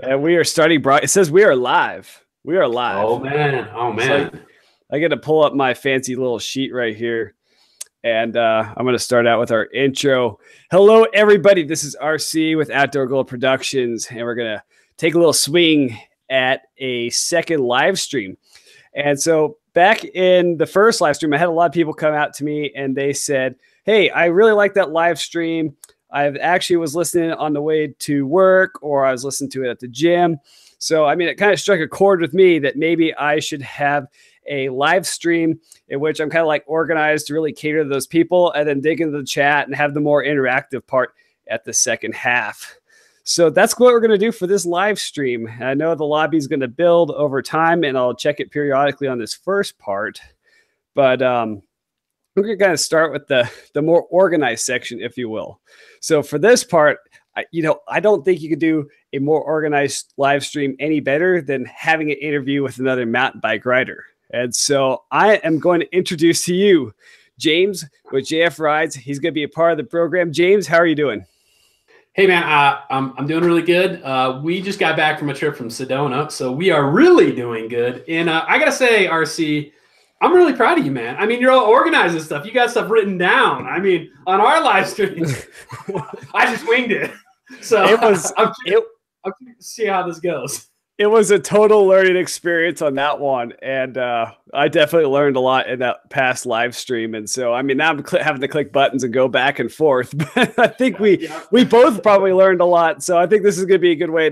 And we are starting broad. It says we are live. We are live. Oh man. Oh man. So I get to pull up my fancy little sheet right here. And I'm going to start out with our intro. Hello, everybody. This is RC with Outdoor Gold Productions. And we're going to take a little swing at a second live stream. And so back in the first live stream, I had a lot of people come out to me and they said, hey, I really like that live stream. I actually was listening on the way to work, or I was listening to it at the gym. So, I mean, it kind of struck a chord with me that maybe I should have a live stream in which I'm kind of like organized to really cater to those people and then dig into the chat and have the more interactive part at the second half. So that's what we're going to do for this live stream. I know the lobby is going to build over time and I'll check it periodically on this first part, but we're going to kind of start with the more organized section, if you will. So for this part, I don't think you could do a more organized live stream any better than having an interview with another mountain bike rider. And so I am going to introduce to you James with GAF Rides. He's going to be a part of the program. James, how are you doing? Hey man, I'm doing really good. We just got back from a trip from Sedona, so we are really doing good. And I gotta say, RC, I'm really proud of you, man. I mean, you're all organized and stuff. You got stuff written down. I mean, on our live stream, I just winged it. So I'm curious to see how this goes. It was a total learning experience on that one. And I definitely learned a lot in that past live stream. And so, I mean, now I'm having to click buttons and go back and forth. But I think we both probably learned a lot. So I think this is going to be a good way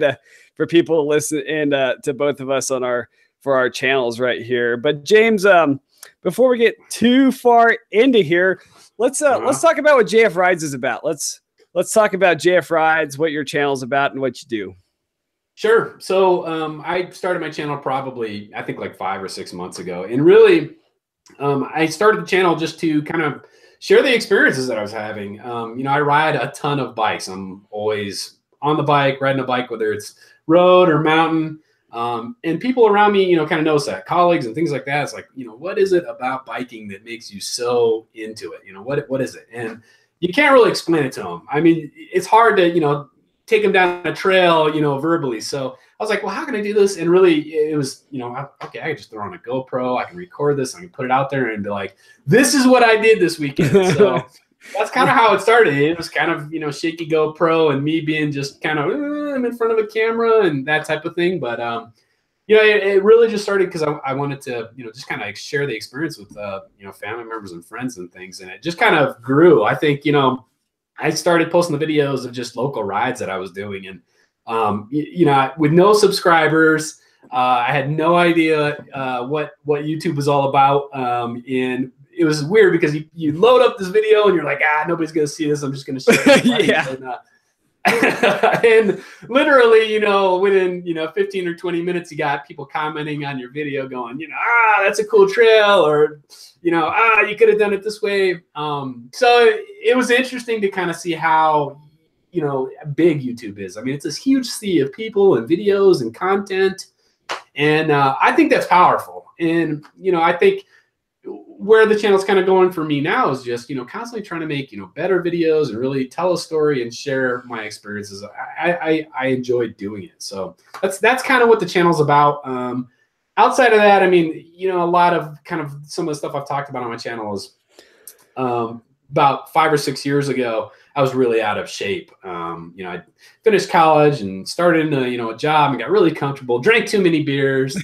for people to listen in to both of us for our channels right here. But James, before we get too far into here, let's talk about what GAF Rides is about. Let's talk about GAF Rides, what your channel is about, and what you do. Sure. So I started my channel probably, I think like 5 or 6 months ago. And really, I started the channel just to kind of share the experiences that I was having. I ride a ton of bikes. I'm always on the bike, riding a bike, whether it's road or mountain. And people around me, kind of notice that, colleagues and things like that. It's like, what is it about biking that makes you so into it? What is it? And you can't really explain it to them. I mean, it's hard to, take them down a trail, verbally. So I was like, well, how can I do this? And really it was, okay, I can just throw on a GoPro. I can record this. I can put it out there and be like, this is what I did this weekend. So that's kind of how it started. It was kind of, shaky GoPro and me being just kind of I'm in front of a camera and that type of thing. But, it really just started because I wanted to, just kind of share the experience with, family members and friends and things. And it just kind of grew. I think, I started posting the videos of just local rides that I was doing. And, with no subscribers, I had no idea what YouTube was all about. And it was weird because you load up this video and you're like, nobody's going to see this. I'm just going to share it. Yeah. And literally, within, 15 or 20 minutes, you got people commenting on your video going, that's a cool trail, or, you could have done it this way. So it was interesting to kind of see how, big YouTube is. I mean, it's this huge sea of people and videos and content. And I think that's powerful. And, I think where the channel's kind of going for me now is just, constantly trying to make, better videos and really tell a story and share my experiences. I enjoy doing it. So that's kind of what the channel's about. Outside of that, I mean, a lot of kind of some of the stuff I've talked about on my channel is about 5 or 6 years ago, I was really out of shape. I finished college and started in a job and got really comfortable, drank too many beers,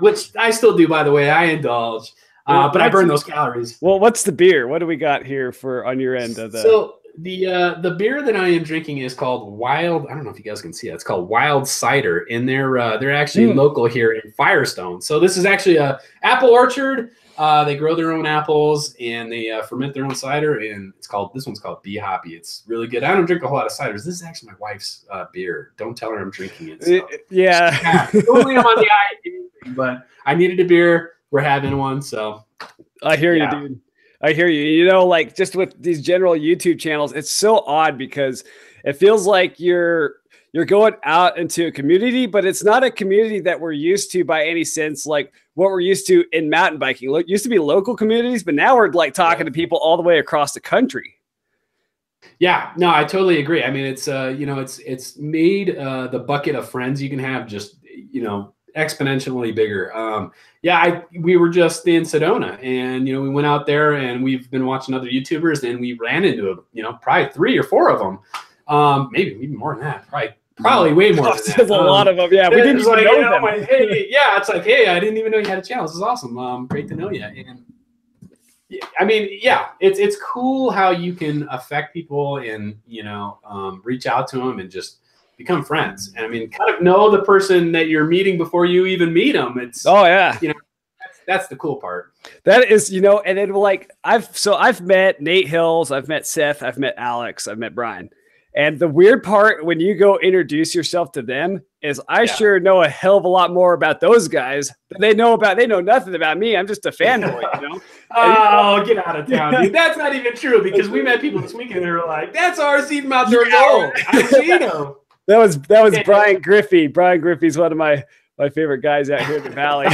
which I still do, by the way. I indulge. But I burn those calories. Well, what's the beer? What do we got here for on your end of the? So the beer that I am drinking is called Wild. I don't know if you guys can see it. It's called Wild Cider, and they're actually local here in Firestone. So this is actually a apple orchard. They grow their own apples and they ferment their own cider. And this one's called Bee Hoppy. It's really good. I don't drink a whole lot of ciders. This is actually my wife's beer. Don't tell her I'm drinking it. So. Yeah. Totally I'm on the eye, but I needed a beer. We're having one, so I hear you, dude. I hear you. Like just with these general YouTube channels, it's so odd because it feels like you're going out into a community, but it's not a community that we're used to by any sense, like what we're used to in mountain biking. It used to be local communities, but now we're like talking to people all the way across the country. Yeah, no, I totally agree. I mean, it's you know, it's made the bucket of friends you can have just, you know, exponentially bigger. Yeah, we were just in Sedona, and you know, we went out there, and we've been watching other YouTubers, and we ran into, you know, probably 3 or 4 of them, maybe even more than that, probably way more than that. There's a lot of them. Yeah, we didn't even know them. Like, hey, yeah, it's like, hey, I didn't even know you had a channel. This is awesome. Great to know you. And I mean, yeah, it's cool how you can affect people and, you know, reach out to them and just become friends. And I mean, kind of know the person that you're meeting before you even meet them. It's, oh yeah, you know, that's the cool part. That is, you know, and then like I've met Nate Hills, I've met Seth, I've met Alex, I've met Brian. And the weird part when you go introduce yourself to them is I sure know a hell of a lot more about those guys than they know nothing about me. I'm just a fanboy, you know? Oh, get out of town, dude. That's not even true, because we met people this weekend and they were like, that's RC from out there. No, I've seen him. That was Brian Griffey. Brian Griffey's one of my favorite guys out here in the valley.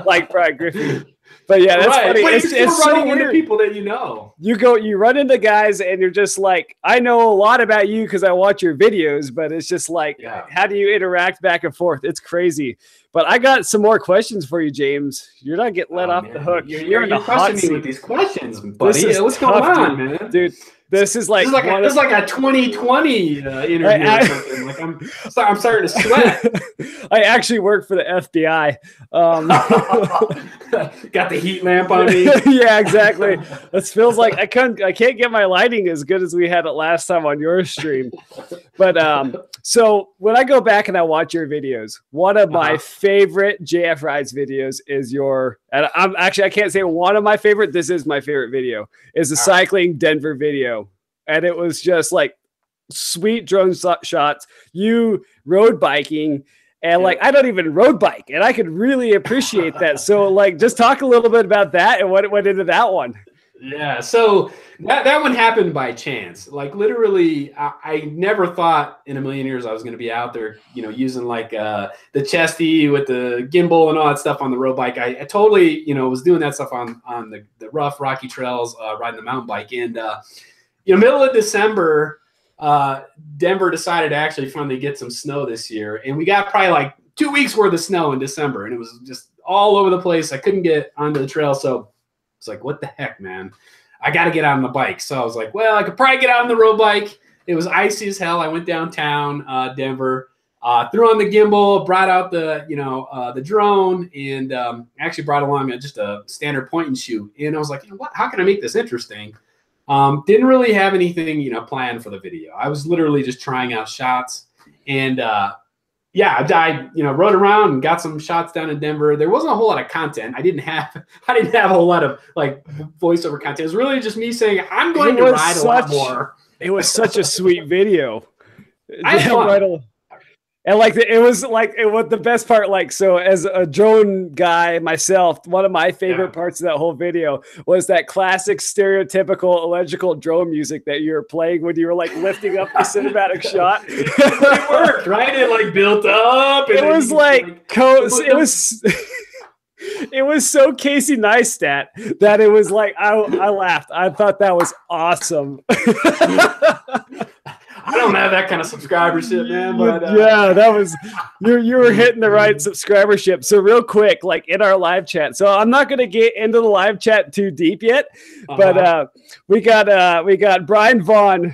Like Brian Griffey. But yeah, that's funny. But it's so running into people that you know. You run into guys and you're just like, I know a lot about you because I watch your videos, but it's just like, how do you interact back and forth? It's crazy. But I got some more questions for you, James. You're not getting let off the hook. You're in the hot seat with these questions, buddy. What's going on, man? Dude, this is like a 2020 interview or something. Like I'm starting to sweat. I actually work for the FBI. Got the heat lamp on me. Yeah, exactly. This feels like I can't get my lighting as good as we had it last time on your stream. But so when I go back and I watch your videos, one of my favorite GAF Rides videos is and I can't say one of my favorite. This is my favorite video. Is the cycling Denver video, and it was just like sweet drone shots. You road biking. And like, I don't even road bike, and I could really appreciate that. So like, just talk a little bit about that and what went into that one. Yeah. So that one happened by chance. Like literally, I never thought in a million years I was going to be out there, you know, using like the chesty with the gimbal and all that stuff on the road bike. I totally, you know, was doing that stuff on the rough rocky trails, riding the mountain bike. And, you know, middle of December, Denver decided to actually finally get some snow this year, and we got probably like 2 weeks worth of snow in December, and it was just all over the place. I couldn't get onto the trail, so it's like, what the heck, man? I got to get out on the bike. So I was like, well, I could probably get out on the road bike. It was icy as hell. I went downtown Denver, threw on the gimbal, brought out the drone, and actually brought along just a standard point and shoot. And I was like, you know what? How can I make this interesting? Didn't really have anything, you know, planned for the video. I was literally just trying out shots, and I you know, rode around and got some shots down in Denver. There wasn't a whole lot of content. I didn't have a whole lot of like voiceover content. It was really just me saying, I'm going to ride a lot more. It was such a sweet video. I had fun. And like it was the best part, like, so as a drone guy myself, one of my favorite parts of that whole video was that classic stereotypical electrical drone music that you were playing when you were like lifting up the cinematic shot. It worked, right? It like built up. And it was it was so Casey Neistat that it was like I laughed. I thought that was awesome. I don't have that kind of subscribership, man. But yeah, that was you were hitting the right subscribership. So real quick, like in our live chat. So I'm not going to get into the live chat too deep yet, but we got Brian Vaughn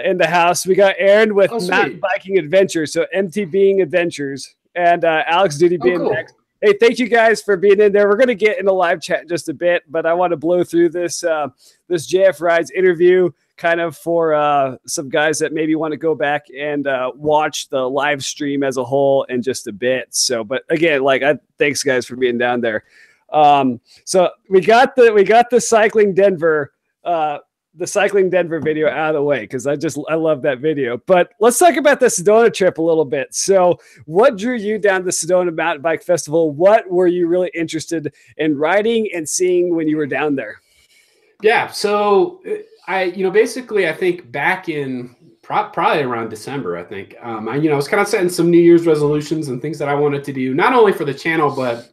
in the house. We got Aaron with Mountain Biking Adventures, so MTB Adventures, and Alex Duty BMX. Cool. Hey, thank you guys for being in there. We're going to get in the live chat in just a bit, but I want to blow through this GAF Rides interview kind of for some guys that maybe want to go back and watch the live stream as a whole in just a bit. So, but again, thanks guys for being down there. So we got the Cycling Denver video out of the way because I love that video. But let's talk about the Sedona trip a little bit. So what drew you down the Sedona Mountain Bike Festival? What were you really interested in riding and seeing when you were down there? Yeah, so I think back in probably around December, I think, I was kind of setting some New Year's resolutions and things that I wanted to do, not only for the channel, but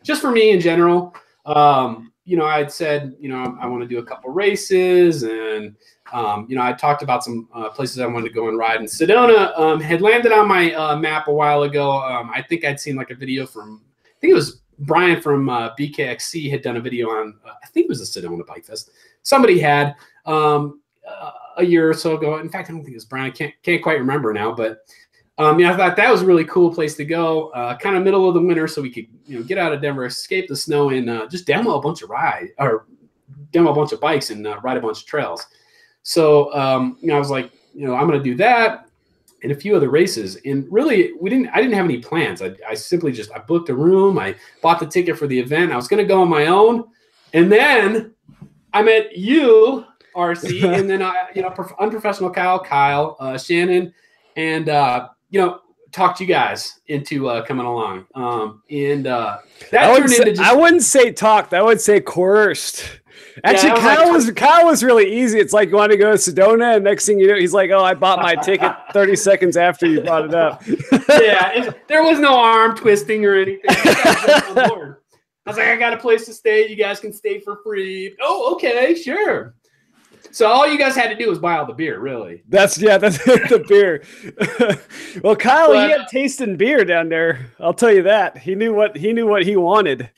just for me in general. you know, I'd said, you know, I want to do a couple races, and you know, I talked about some places I wanted to go and ride. And Sedona had landed on my map a while ago. I think I'd seen like a video from, I think it was Brian from BKXC had done a video on, I think it was the Sedona Bike Fest. Somebody had a year or so ago. In fact, I don't think it was Brian. I can't quite remember now, but yeah, I thought that was a really cool place to go. Kind of middle of the winter, so we could, you know, get out of Denver, escape the snow, and just demo a bunch of bikes and ride a bunch of trails. So you know, I was like, you know, I'm going to do that and a few other races. And really, I didn't have any plans. I simply just, I booked a room. I bought the ticket for the event. I was going to go on my own, and then I met you, RC, and then you know, unprofessional Kyle, Shannon, and you know, talked you guys into coming along. And that turned into just, I wouldn't say talked. I would say coerced. Actually, yeah, Kyle was really easy. It's like, you want to go to Sedona, and next thing you know, he's like, "Oh, I bought my ticket 30 seconds after you brought it up." Yeah, there was no arm twisting or anything. I was like, "I got a place to stay. You guys can stay for free." Oh, okay, sure. So all you guys had to do was buy all the beer, really. That's the beer. Well, Kyle, he had tasting beer down there. I'll tell you that. He knew what he wanted.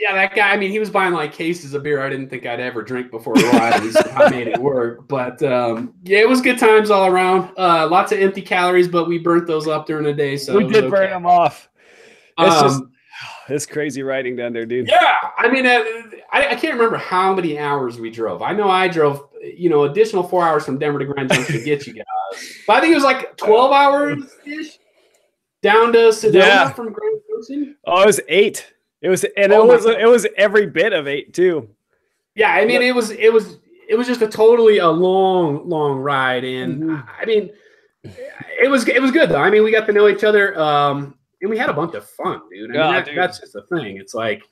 Yeah, that guy, I mean, he was buying like cases of beer I didn't think I'd ever drink before a ride. I made it work. But yeah, it was good times all around. Lots of empty calories, but we burnt those up during the day. So we did burn them off. It's crazy riding down there, dude. Yeah, I mean, I can't remember how many hours we drove. I know I drove, you know, additional 4 hours from Denver to Grand Junction to get you guys. But I think it was like 12 hours-ish down to Sedona from Grand Junction. Oh, it was 8. It was every bit of 8 too. Yeah, I mean, it was just a long ride, and I mean, it was good though. I mean, we got to know each other, and we had a bunch of fun, dude. I mean, that's just the thing. It's like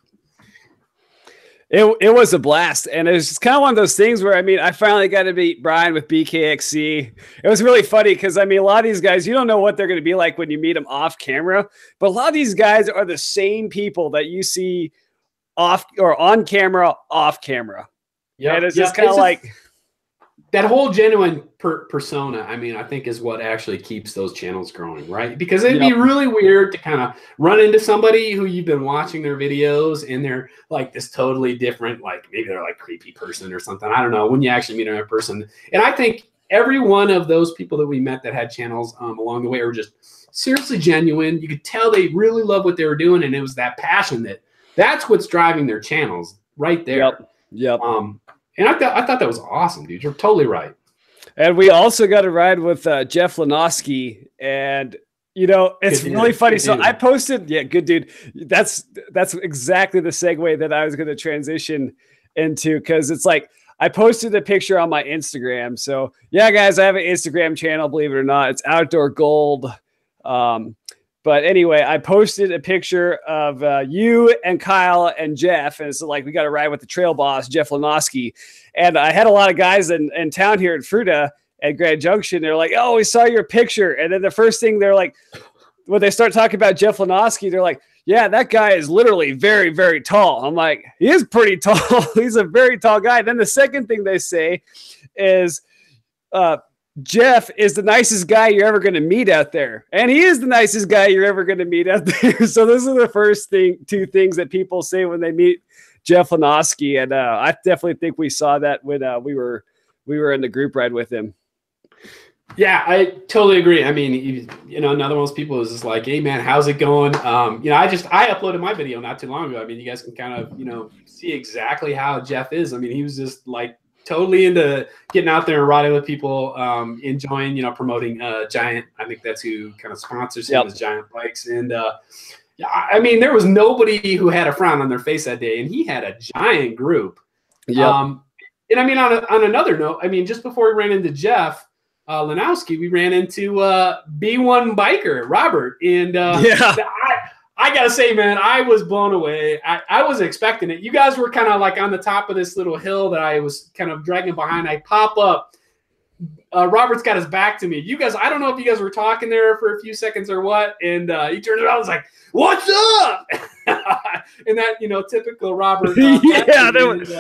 it was a blast, and it was just kind of one of those things where, I mean, I finally got to meet Brian with BKXC. It was really funny because, I mean, a lot of these guys, you don't know what they're going to be like when you meet them off camera, but a lot of these guys are the same people that you see off or on camera, off camera. Yeah, and it's just kind of like that whole genuine persona. I mean, I think is what actually keeps those channels growing, right? Because it'd be really weird to kind of run into somebody who you've been watching their videos and they're like this totally different, like maybe they're like creepy person or something. I don't know, when you actually meet them in person. And I think every one of those people that we met that had channels along the way were just seriously genuine. You could tell they really love what they were doing, and it was that passion that's what's driving their channels right there. Yep. And I thought that was awesome, dude. You're totally right. And we also got to ride with Jeff Lenoski, and you know, it's really funny. So I posted, good dude. That's exactly the segue that I was going to transition into, because it's like I posted a picture on my Instagram. So yeah, guys, I have an Instagram channel, believe it or not. It's Outdoor Gold. But anyway, I posted a picture of you and Kyle and Jeff. And it's like, we got to ride with the trail boss, Jeff Lenoski. And I had a lot of guys in town here at Fruta at Grand Junction. They're like, oh, we saw your picture. And then the first thing they're like, when they start talking about Jeff Lenoski, they're like, yeah, that guy is literally very, very tall. I'm like, he is pretty tall. He's a very tall guy. Then the second thing they say is, Jeff is the nicest guy you're ever going to meet out there. And he is the nicest guy you're ever going to meet out there. So those are the first two things that people say when they meet Jeff Lenoski. And I definitely think we saw that when we were in the group ride with him. Yeah, I totally agree. I mean, you know, another one of those people is just like, hey man, how's it going? You know, I uploaded my video not too long ago. I mean, you guys can kind of, you know, see exactly how Jeff is. I mean, he was just like totally into getting out there and riding with people, enjoying, you know, promoting Giant. I think that's who kind of sponsors him, as Giant Bikes. And yeah, I mean, there was nobody who had a frown on their face that day, and he had a giant group. Yeah. And I mean, on another note, I mean, just before we ran into Jeff Lenoski, we ran into B1 biker Robert, and I gotta say, man, I was blown away. I wasn't expecting it. You guys were kind of like on the top of this little hill that I was kind of dragging behind. I pop up, Robert's got his back to me. You guys, I don't know if you guys were talking there for a few seconds or what. And he turned around, I was like, "What's up?" And that, typical Robert. Yeah, that was.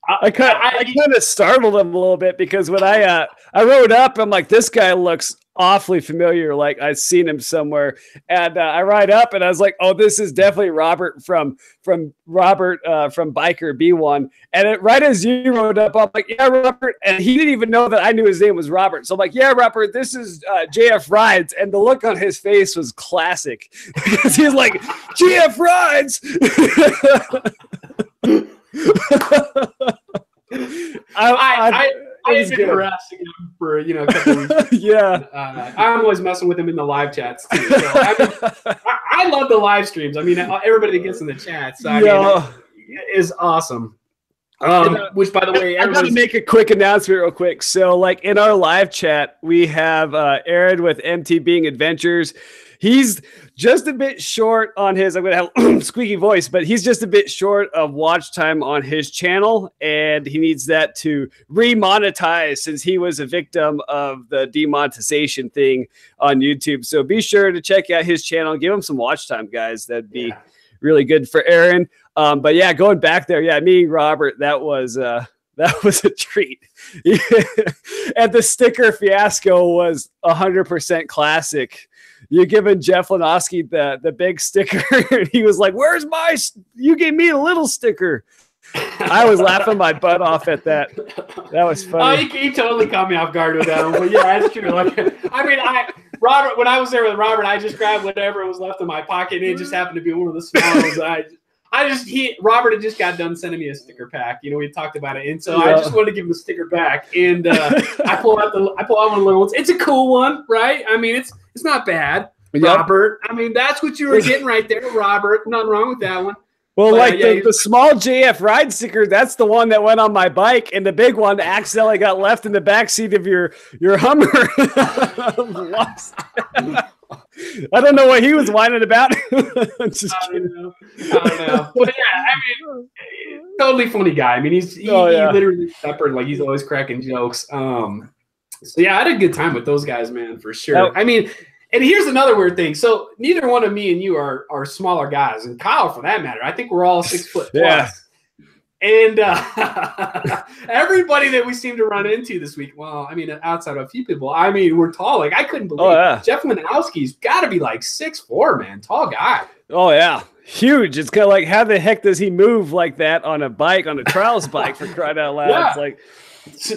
I kind of startled him a little bit because when I rode up, I'm like, this guy looks awfully familiar. Like I've seen him somewhere. And I ride up and I was like, oh, this is definitely Robert from Biker B1. And right as you rode up, I'm like, yeah, Robert. And he didn't even know that I knew his name was Robert. So I'm like, yeah, Robert, this is GAF Rides. And the look on his face was classic because he's like, GAF Rides. I've been harassing him for a couple of weeks. Yeah, I'm always messing with him in the live chats too. So, I love the live streams. I mean, everybody that gets in the chats is awesome. Which, by the way, I'm going to make a quick announcement real quick. So, like in our live chat, we have Aaron with MTB Adventures. He's just a bit short on his, I'm going to have squeaky voice, but he's just a bit short of watch time on his channel, and he needs that to remonetize since he was a victim of the demonetization thing on YouTube. So be sure to check out his channel. Give him some watch time, guys. That'd be really good for Aaron. But yeah, going back there, yeah, meeting Robert, that was a treat. And the sticker fiasco was 100% classic. You're giving Jeff Lenoski the big sticker, and he was like, "Where's you gave me a little sticker." I was laughing my butt off at that. That was funny. Oh, you totally caught me off guard with that one. But yeah, that's true. Like, Robert, when I was there with Robert, I just grabbed whatever was left in my pocket, and it just happened to be one of the small ones. Robert had just got done sending me a sticker pack. We talked about it, and so I just wanted to give him a sticker back. And I pull out one of the little ones. It's a cool one, right? I mean, it's not bad, Robert. I mean, that's what you were getting right there, Robert. Nothing wrong with that one. Well, but, the small JF Ride sticker, that's the one that went on my bike, and the big one accidentally got left in the backseat of your Hummer. I don't know what he was whining about. I don't know. But yeah, I mean, totally funny guy. I mean, he literally peppered, like he's always cracking jokes. So yeah, I had a good time with those guys, man, for sure. I mean, and here's another weird thing. So neither one of me and you are smaller guys, and Kyle, for that matter. I think we're all 6 foot plus. Yeah. And everybody that we seem to run into this week, well, I mean, outside of a few people, I mean, we're tall. Like, I couldn't believe Jeff Lanowski's got to be like 6'4", man. Tall guy. Oh, yeah. Huge. It's kind of like, how the heck does he move like that on a bike, on a trials bike, for crying out loud? Yeah. It's like,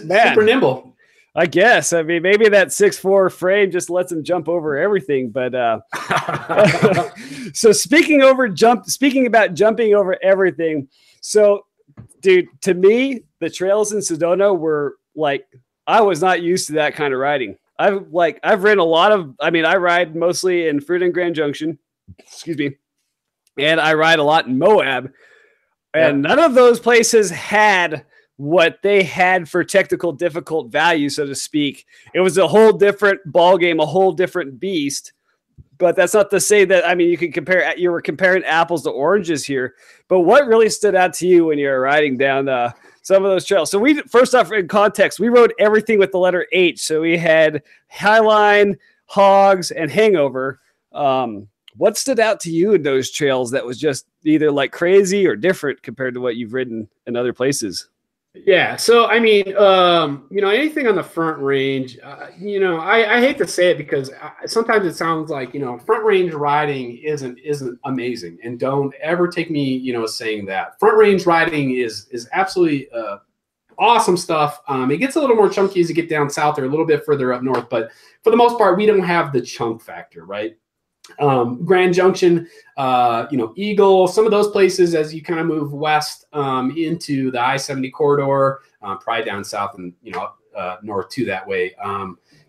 man. Super nimble. I guess. I mean, maybe that 6'4" frame just lets him jump over everything. But so speaking about jumping over everything, so dude, to me, the trails in Sedona were like, I was not used to that kind of riding. I've ridden a lot of, I mean, I ride mostly in Fruita and Grand Junction, excuse me, and I ride a lot in Moab, and none of those places had what they had for technical difficult value, so to speak. It was a whole different ball game, a whole different beast. But that's not to say that, I mean, you were comparing apples to oranges here. But what really stood out to you when you were riding down some of those trails? So first off, in context, we rode everything with the letter H. So we had Highline, Hogs, and Hangover. What stood out to you in those trails that was just either like crazy or different compared to what you've ridden in other places? Yeah. So, I mean, anything on the front range, I hate to say it because sometimes it sounds like, front range riding isn't amazing, and don't ever take me, saying that. Front range riding is absolutely awesome stuff. It gets a little more chunky as you get down south or a little bit further up north, but for the most part, we don't have the chunk factor, right? Grand Junction, Eagle, some of those places as you kind of move west into the I-70 corridor, probably down south and north too that way,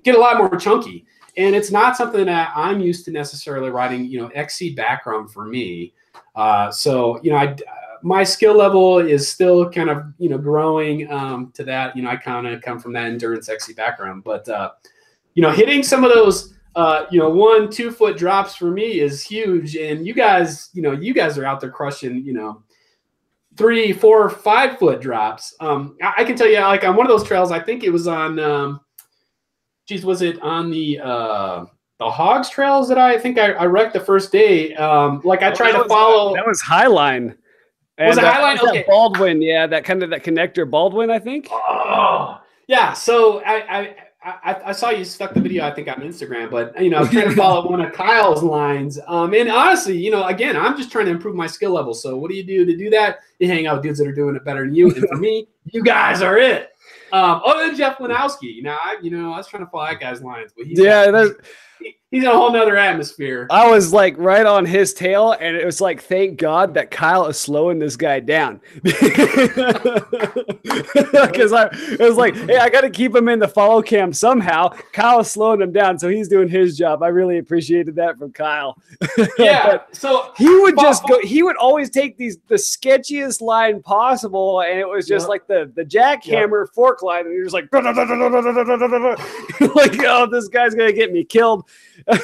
get a lot more chunky. And it's not something that I'm used to necessarily riding, XC background for me. My skill level is still kind of, growing to that. I kind of come from that endurance XC background, but hitting some of those 1-2 foot drops for me is huge. And you guys are out there crushing, 3, 4, 5-foot drops. I can tell you, like on one of those trails, I think it was on, geez, was it on the Hogs trails that I think I wrecked the first day? Like I tried to follow. That was Highline. Was it Highline? Okay. Baldwin, yeah, that connector Baldwin, I think. Oh, yeah. So I saw you stuck the video, I think, on Instagram, but I was trying to follow one of Kyle's lines. And honestly, again, I'm just trying to improve my skill level. So what do you do to do that? You hang out with dudes that are doing it better than you. And for me, you guys are it. Other than Jeff Lanowski. Now, I was trying to follow that guy's lines, but he's in a whole nother atmosphere. I was like right on his tail, and it was like, thank God that Kyle is slowing this guy down. Because it was like, hey, I got to keep him in the follow cam somehow. Kyle is slowing him down, so he's doing his job. I really appreciated that from Kyle. Yeah, so he would just go. He would always take the sketchiest line possible, and it was just like the jackhammer fork line, and he was like, like, oh, this guy's gonna get me killed. Yeah,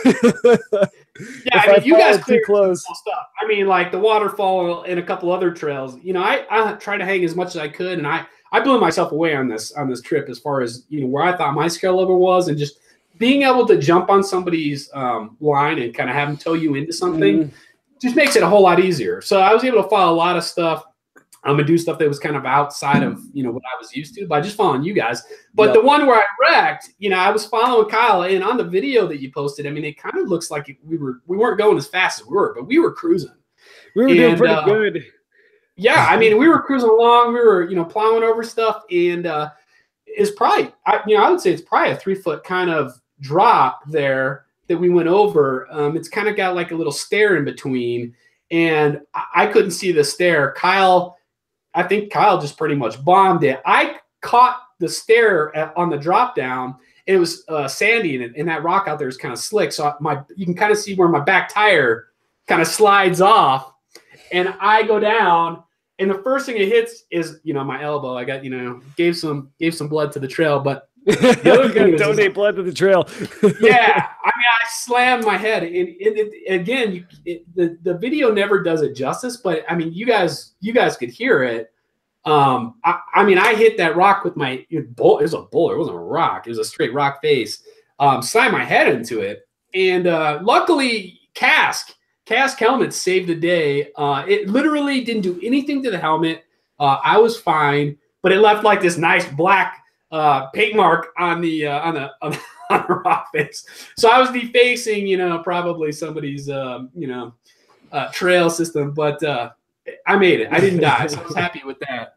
I mean, you guys cleared close stuff. I mean, like the waterfall and a couple other trails. I tried to hang as much as I could, and I blew myself away on this trip as far as where I thought my skill level was, and just being able to jump on somebody's line and kind of have them tow you into something just makes it a whole lot easier. So I was able to follow a lot of stuff. And do stuff that was kind of outside of what I was used to by just following you guys. But the one where I wrecked, I was following Kyle, and on the video that you posted, I mean, it kind of looks like we weren't going as fast as we were, but we were cruising. We were doing pretty good. Yeah, I mean, we were cruising along. We were plowing over stuff, and it's probably I would say it's probably a 3-foot kind of drop there that we went over. It's kind of got like a little stair in between, and I couldn't see the stair. I think Kyle just pretty much bombed it. I caught the stair on the drop down. It was sandy, and that rock out there is kind of slick. So you can kind of see where my back tire kind of slides off, and I go down, and the first thing it hits is my elbow. I got gave some blood to the trail, but the other thing was, donate blood to the trail. Yeah, I mean, I slammed my head, and again, the video never does it justice. But I mean, you guys could hear it. I mean, I hit that rock with my bowl. It was a boulder. It wasn't a rock. It was a straight rock face. Slammed my head into it, and luckily, Cask helmet saved the day. It literally didn't do anything to the helmet. I was fine, but it left like this nice black paint mark on the rock face. So I was defacing, probably somebody's trail system, but I made it. I didn't die, so I was happy with that.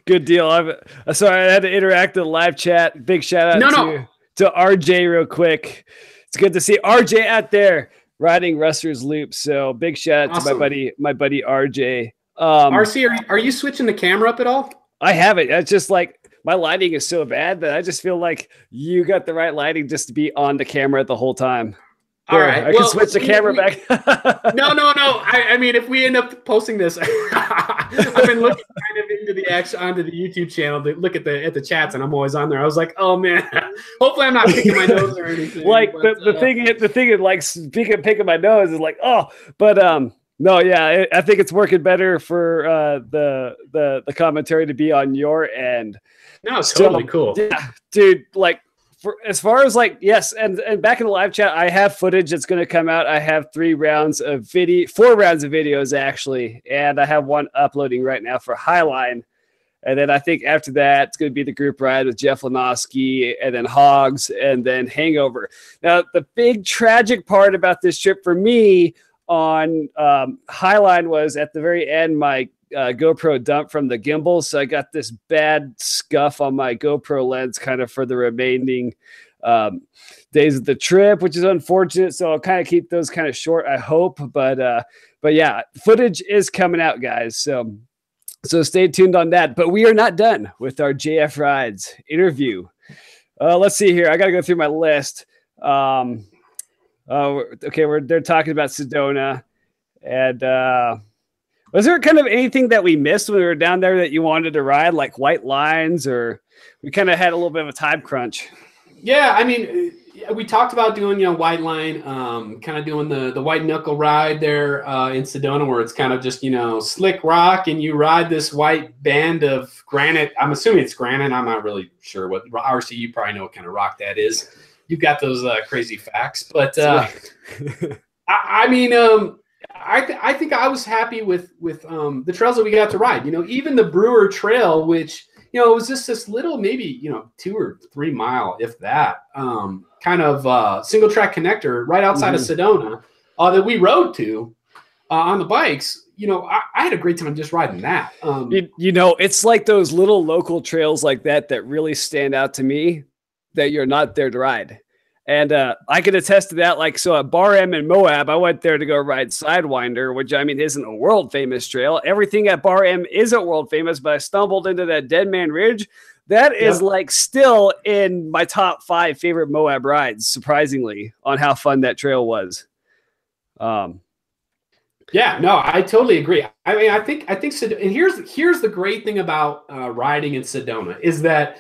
Good deal. Sorry, I had to interact in the live chat. Big shout out to RJ real quick. It's good to see RJ out there riding Ruster's Loop. So big shout out to my buddy RJ. RC, are you switching the camera up at all? I haven't. It's just like my lighting is so bad that I just feel like you got the right lighting just to be on the camera the whole time. All right, I can switch the camera back. No. I mean, if we end up posting this, I've been looking kind of onto the YouTube channel to look at the chats, and I'm always on there. I was like, oh man, hopefully I'm not picking my nose or anything. Like the thing, like speaking of picking my nose is like, no, yeah, I think it's working better for the commentary to be on your end. No, it's totally cool. Yeah, dude, like. As far as like, yes, and back in the live chat, I have footage that's going to come out. I have 4 rounds of videos actually, and I have one uploading right now for Highline. And then I think after that, it's going to be the group ride with Jeff Lanowski, and then Hogs, and then Hangover. Now, the big tragic part about this trip for me on Highline was at the very end, my GoPro dumped from the gimbal, so I got this bad scuff on my GoPro lens kind of for the remaining days of the trip, which is unfortunate. So I'll kind of keep those kind of short, I hope. But yeah, footage is coming out, guys. So stay tuned on that. But we are not done with our GAF Rides interview. Let's see here. I got to go through my list. Okay, they're talking about Sedona, and was there kind of anything that we missed when we were down there that you wanted to ride, like white lines, or we kind of had a little bit of a time crunch? Yeah, I mean, Yeah, we talked about doing, white line, kind of doing the white knuckle ride there in Sedona, where it's kind of just, slick rock, and you ride this white band of granite. I'm assuming it's granite. I'm not really sure what. RC, you probably know what kind of rock that is. You've got those crazy facts, but I mean, I think I was happy with the trails that we got to ride. Even the Brewer Trail, which it was just this little, maybe 2 or 3 mile, if that, kind of single track connector right outside of Sedona that we rode to on the bikes. I had a great time just riding that. It's like those little local trails like that really stand out to me, that you're not there to ride. And I could attest to that. Like, so at Bar M in Moab, I went there to go ride Sidewinder, which I mean isn't a world famous trail. Everything at Bar M isn't world famous, but I stumbled into that Dead Man Ridge. That is like still in my top 5 favorite Moab rides, surprisingly, on how fun that trail was. Yeah, no, I totally agree. I mean, I think Sedona, and here's the great thing about riding in Sedona is that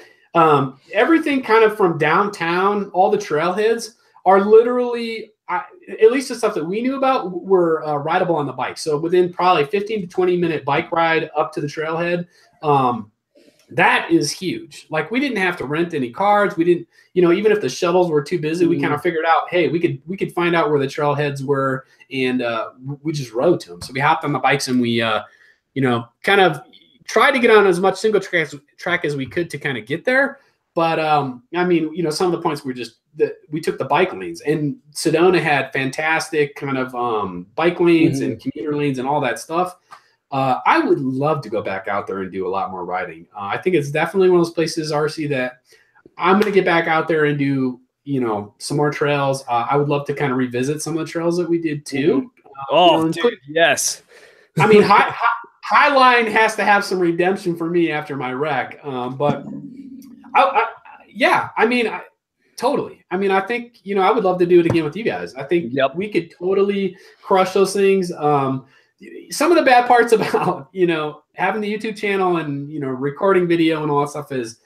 everything kind of from downtown, all the trailheads are literally, at least the stuff that we knew about, were rideable on the bike. So within probably 15 to 20 minute bike ride up to the trailhead, that is huge. Like, we didn't have to rent any cars. We didn't, even if the shuttles were too busy, we kind of figured out, hey, we could find out where the trailheads were, and we just rode to them. So we hopped on the bikes and we, kind of tried to get on as much single track as we could to kind of get there. But I mean, some of the points we took the bike lanes, and Sedona had fantastic kind of bike lanes and commuter lanes and all that stuff. I would love to go back out there and do a lot more riding. I think it's definitely one of those places, RC, that I'm going to get back out there and do, some more trails. I would love to kind of revisit some of the trails that we did too. Dude, yes. I mean, Highline has to have some redemption for me after my wreck. But I mean, totally. I mean, I think, I would love to do it again with you guys. I think we could totally crush those things. Some of the bad parts about, having the YouTube channel and, recording video and all that stuff is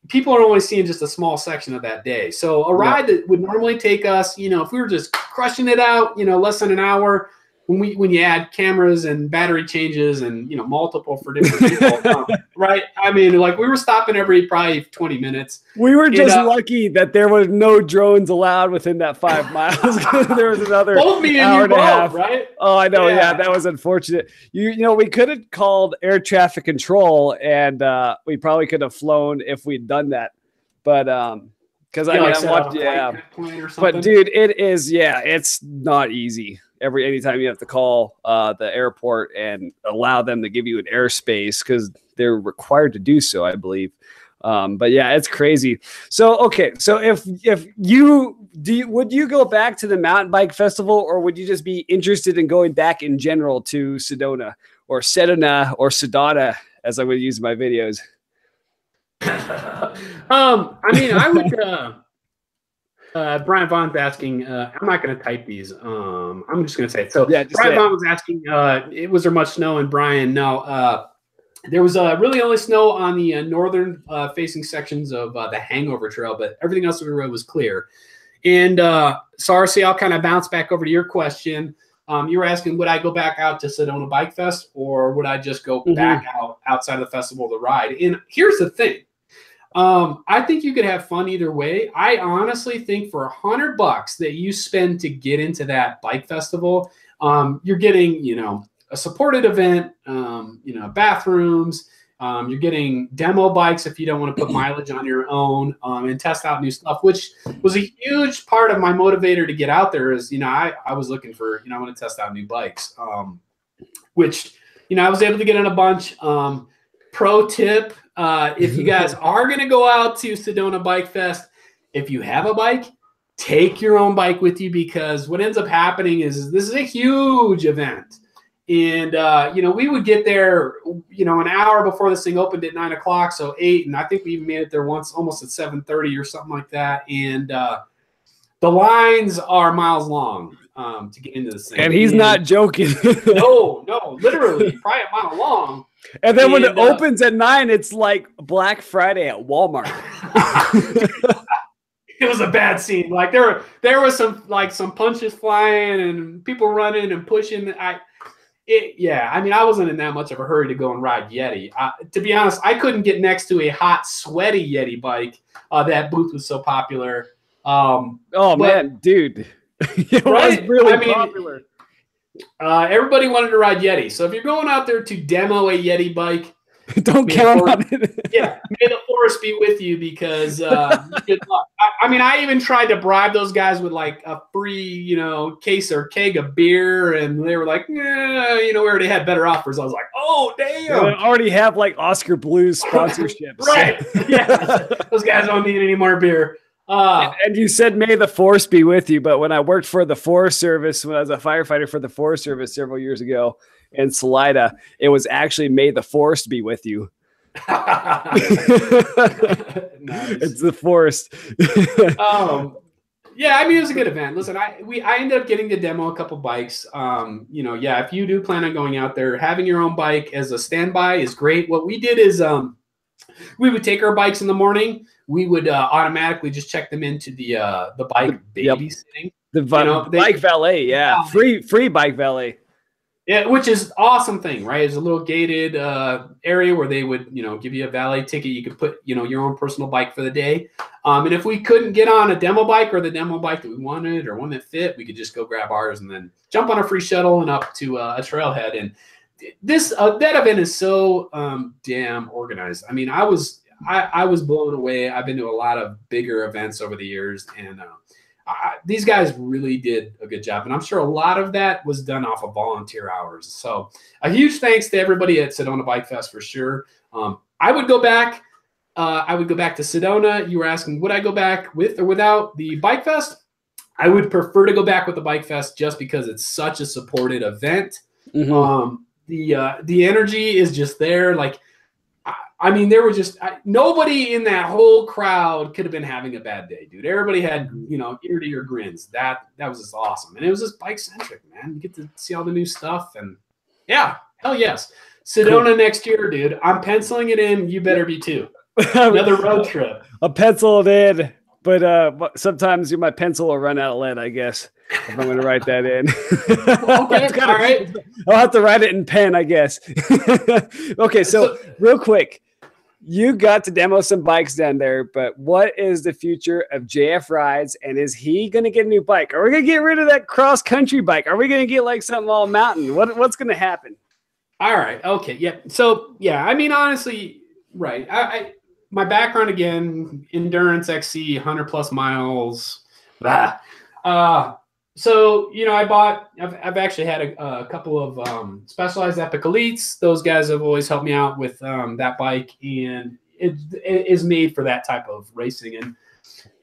people are only seeing just a small section of that day. So a ride that would normally take us, if we were just crushing it out, less than an hour, when you add cameras and battery changes and multiple for different people, right? I mean, like, we were stopping every probably 20 minutes. We were just lucky that there was no drones allowed within that 5 miles. There was another both me and hour you and a half. Right? Oh, I know. Yeah, that was unfortunate. We could have called air traffic control, and we probably could have flown if we'd done that. But because but dude, it is. Yeah, it's not easy. Anytime you have to call the airport and allow them to give you an airspace, because they're required to do so, I believe. But yeah, it's crazy. So, okay. So if would you go back to the mountain bike festival, or would you just be interested in going back in general to Sedona or Sedona, as I would use in my videos? I mean, I would, Brian Vaughn's asking, I'm not going to type these. I'm just going to say it. So yeah, Brian Vaughn was asking, was there much snow? And Brian, no, there was really only snow on the northern facing sections of the Hangover Trail, but everything else that we rode was clear. And so RC, I'll kind of bounce back over to your question. You were asking, would I go back out to Sedona Bike Fest, or would I just go back outside of the festival to ride? And here's the thing. I think you could have fun either way. I honestly think for $100 that you spend to get into that bike festival, you're getting, a supported event, bathrooms, you're getting demo bikes if you don't want to put mileage on your own, and test out new stuff, which was a huge part of my motivator to get out there is, I was looking for, I want to test out new bikes, which, I was able to get in a bunch. Pro tip, if you guys are going to go out to Sedona Bike Fest, if you have a bike, take your own bike with you, because what ends up happening is this is a huge event. And, we would get there, an hour before this thing opened at 9 o'clock, so 8. And I think we even made it there once, almost at 7:30 or something like that. And the lines are miles long to get into this thing. And he's not joking. No, literally, probably a mile long. And then when it opens at 9, it's like Black Friday at Walmart. it was a bad scene. Like there was some punches flying and people running and pushing. Yeah, I mean, I wasn't in that much of a hurry to go and ride Yeti. To be honest, I couldn't get next to a hot, sweaty Yeti bike. That booth was so popular. Man, dude, it right? was really popular. Everybody wanted to ride Yeti. So if you're going out there to demo a Yeti bike, don't count on it. Yeah, may the force be with you because good luck. I mean, I even tried to bribe those guys with like a free, case or keg of beer, and they were like, "Yeah, we already had better offers." I was like, "Oh, damn!" I already have like Oscar Blues sponsorships, right? Yeah, those guys don't need any more beer. And you said, "May the force be with you," but when I worked for the Forest Service, when I was a firefighter for the Forest Service several years ago in Salida, it was actually "May the forest be with you." Nice. It's the forest. Yeah, I mean, it was a good event. Listen, I ended up getting to demo a couple bikes. If you do plan on going out there, having your own bike as a standby is great. What we did is we would take our bikes in the morning. We would automatically just check them into the bike babysitting. The bike valet, yeah. Free bike valet. Yeah, which is awesome thing, right? It's a little gated area where they would, give you a valet ticket. You could put, your own personal bike for the day. And if we couldn't get on a demo bike or the demo bike that we wanted or one that fit, we could just go grab ours and then jump on a free shuttle and up to a trailhead. And that event is so damn organized. I mean, I was blown away. I've been to a lot of bigger events over the years, and these guys really did a good job. And I'm sure a lot of that was done off of volunteer hours. So a huge thanks to everybody at Sedona Bike Fest for sure. I would go back. I would go back to Sedona. You were asking, would I go back with or without the Bike Fest? I would prefer to go back with the Bike Fest just because it's such a supported event. Mm-hmm. The energy is just there. Like, I mean, there were just nobody in that whole crowd could have been having a bad day, dude. Everybody had, ear to ear grins. That was just awesome. And it was just bike centric, man. You get to see all the new stuff, and yeah, hell yes. Sedona next year, dude. I'm penciling it in. You better be too. Another road trip. I'll pencil it in, but sometimes my pencil will run out of lead, I guess, if I'm going to write that in. Okay, all right. I'll have to write it in pen, I guess. Okay, so real quick. You got to demo some bikes down there, but what is the future of GAF Rides, and is he going to get a new bike? Are we going to get rid of that cross-country bike? Are we going to get like something all mountain? What's going to happen? All right. Okay. Yeah. So, yeah, I mean, honestly, right. My background, again, endurance XC, 100+ miles. So, I've actually had a couple of Specialized Epic Elites. Those guys have always helped me out with that bike, and it is made for that type of racing. And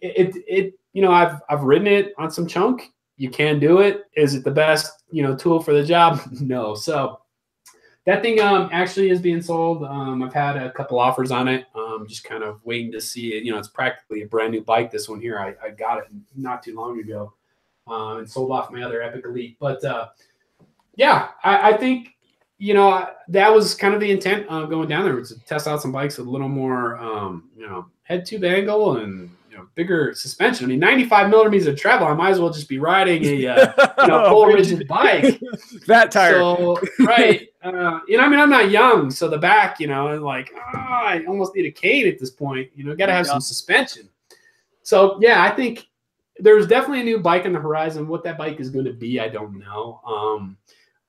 I've ridden it on some chunk. You can do it. Is it the best, tool for the job? No. So that thing actually is being sold. I've had a couple offers on it. Just kind of waiting to see it. It's practically a brand new bike. This one here, I got it not too long ago. And sold off my other Epic Elite. But, I think, that was kind of the intent of going down there, was to test out some bikes with a little more, head tube angle and, bigger suspension. I mean, 95 millimeters of travel, I might as well just be riding a, full rigid bike. Fat tire. So, right. I'm not young. So the back, I almost need a cane at this point. Got to have some suspension. So, yeah, I think there's definitely a new bike on the horizon. What that bike is going to be, I don't know.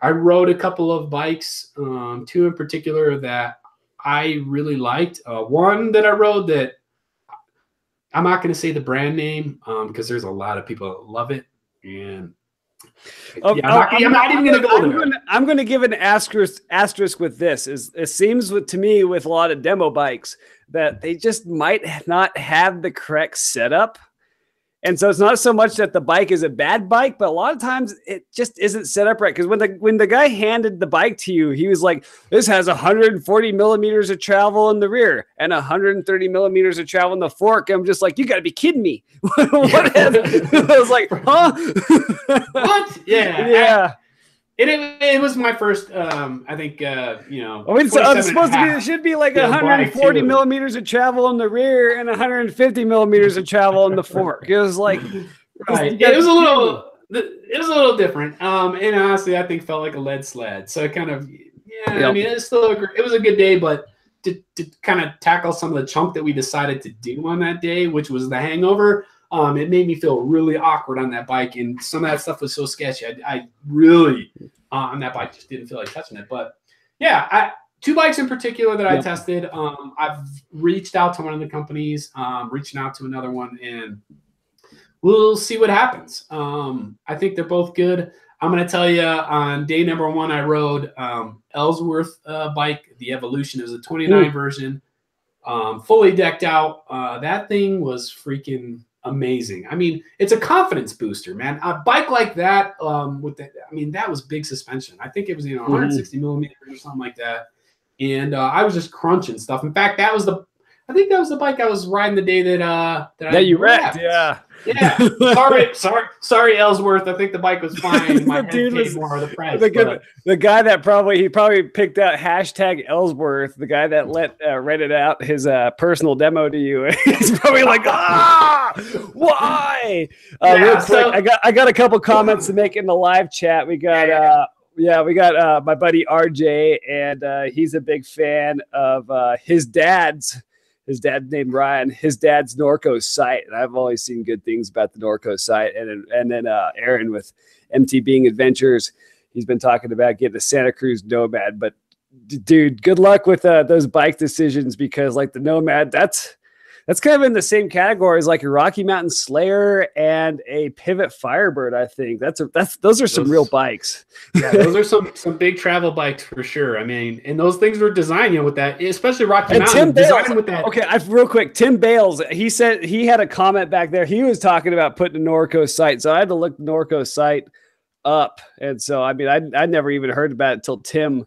I rode a couple of bikes, two in particular that I really liked. One that I rode that I'm not going to say the brand name because there's a lot of people that love it. And I'm not even going to go there. I'm going to give an asterisk with this. It seems to me with a lot of demo bikes that they just might not have the correct setup. And so it's not so much that the bike is a bad bike, but a lot of times it just isn't set up right. Because when the guy handed the bike to you, he was like, "This has 140 millimeters of travel in the rear and 130 millimeters of travel in the fork." I'm just like, "You got to be kidding me!" I was like, "Huh?" What? Yeah, yeah. It was my first, I think, you know, I mean, so it's supposed to be, it should be like 140 bike millimeters of travel in the rear and 150 millimeters of travel in the fork. It was like, right. It was a little different. And honestly, I think felt like a lead sled. So it kind of, yeah, Yep. I mean, it was a good day, but to kind of tackle some of the chunk that we decided to do on that day, which was the hangover, it made me feel really awkward on that bike. And some of that stuff was so sketchy. I really, on that bike, just didn't feel like touching it. But yeah, two bikes in particular that I tested. I've reached out to one of the companies, reaching out to another one, and we'll see what happens. I think they're both good. I'm going to tell you, on day number one, I rode Ellsworth bike, the Evolution. It was a 29 version, fully decked out. That thing was freaking amazing. I mean, it's a confidence booster, man. A bike like that, that was big suspension. I think it was 160 millimeters or something like that. And I was just crunching stuff. In fact, I think that was the bike I was riding the day that you wrecked. Yeah. Yeah. Sorry, Ellsworth. I think the bike was fine. My head paid more of the price. The guy that probably picked out hashtag Ellsworth, the guy that rented out his personal demo to you. He's probably like, why? Real quick, I got a couple comments to make in the live chat. We got we got my buddy RJ, and he's a big fan of his dad's named Ryan, his dad's Norco site. And I've always seen good things about the Norco site. And then Aaron with MTB Adventures, he's been talking about getting a Santa Cruz Nomad. But dude, good luck with those bike decisions, because like the Nomad, that's kind of in the same category as like a Rocky Mountain Slayer and a Pivot Firebird. I think those are some real bikes. Yeah, those are some big travel bikes for sure. I mean, and those things were designed, with that, especially Rocky Mountain. Tim Bales, with that. Okay, real quick, Tim Bales, he said he had a comment back there. He was talking about putting a Norco site, so I had to look the Norco site up. And so, I mean, I never even heard about it until Tim,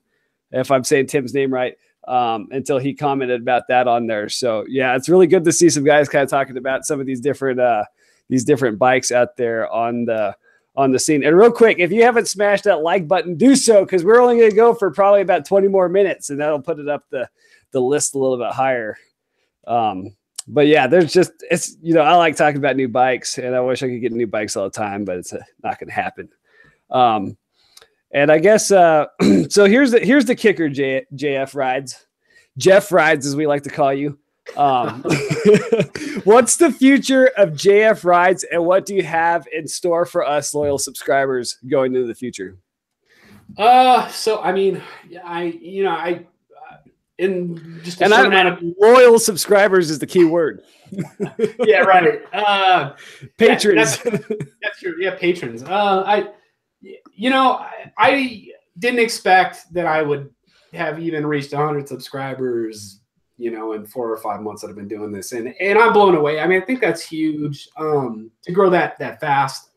if I'm saying Tim's name right. Until he commented about that on there. So yeah, it's really good to see some guys kind of talking about some of these different bikes out there on the scene. And real quick, if you haven't smashed that like button, do so, because we're only going to go for probably about 20 more minutes, and that'll put it up the list a little bit higher. But yeah, I like talking about new bikes, and I wish I could get new bikes all the time, but it's not going to happen. And I guess so here's the kicker, JF Rides. Jeff Rides, as we like to call you. What's the future of JF Rides, and what do you have in store for us loyal subscribers going into the future? So I mean, loyal subscribers is the key word. Yeah, right. Patrons. That's true. Yeah, patrons. I didn't expect that I would have even reached 100 subscribers, in 4 or 5 months that I've been doing this. And I'm blown away. I mean, I think that's huge to grow that fast.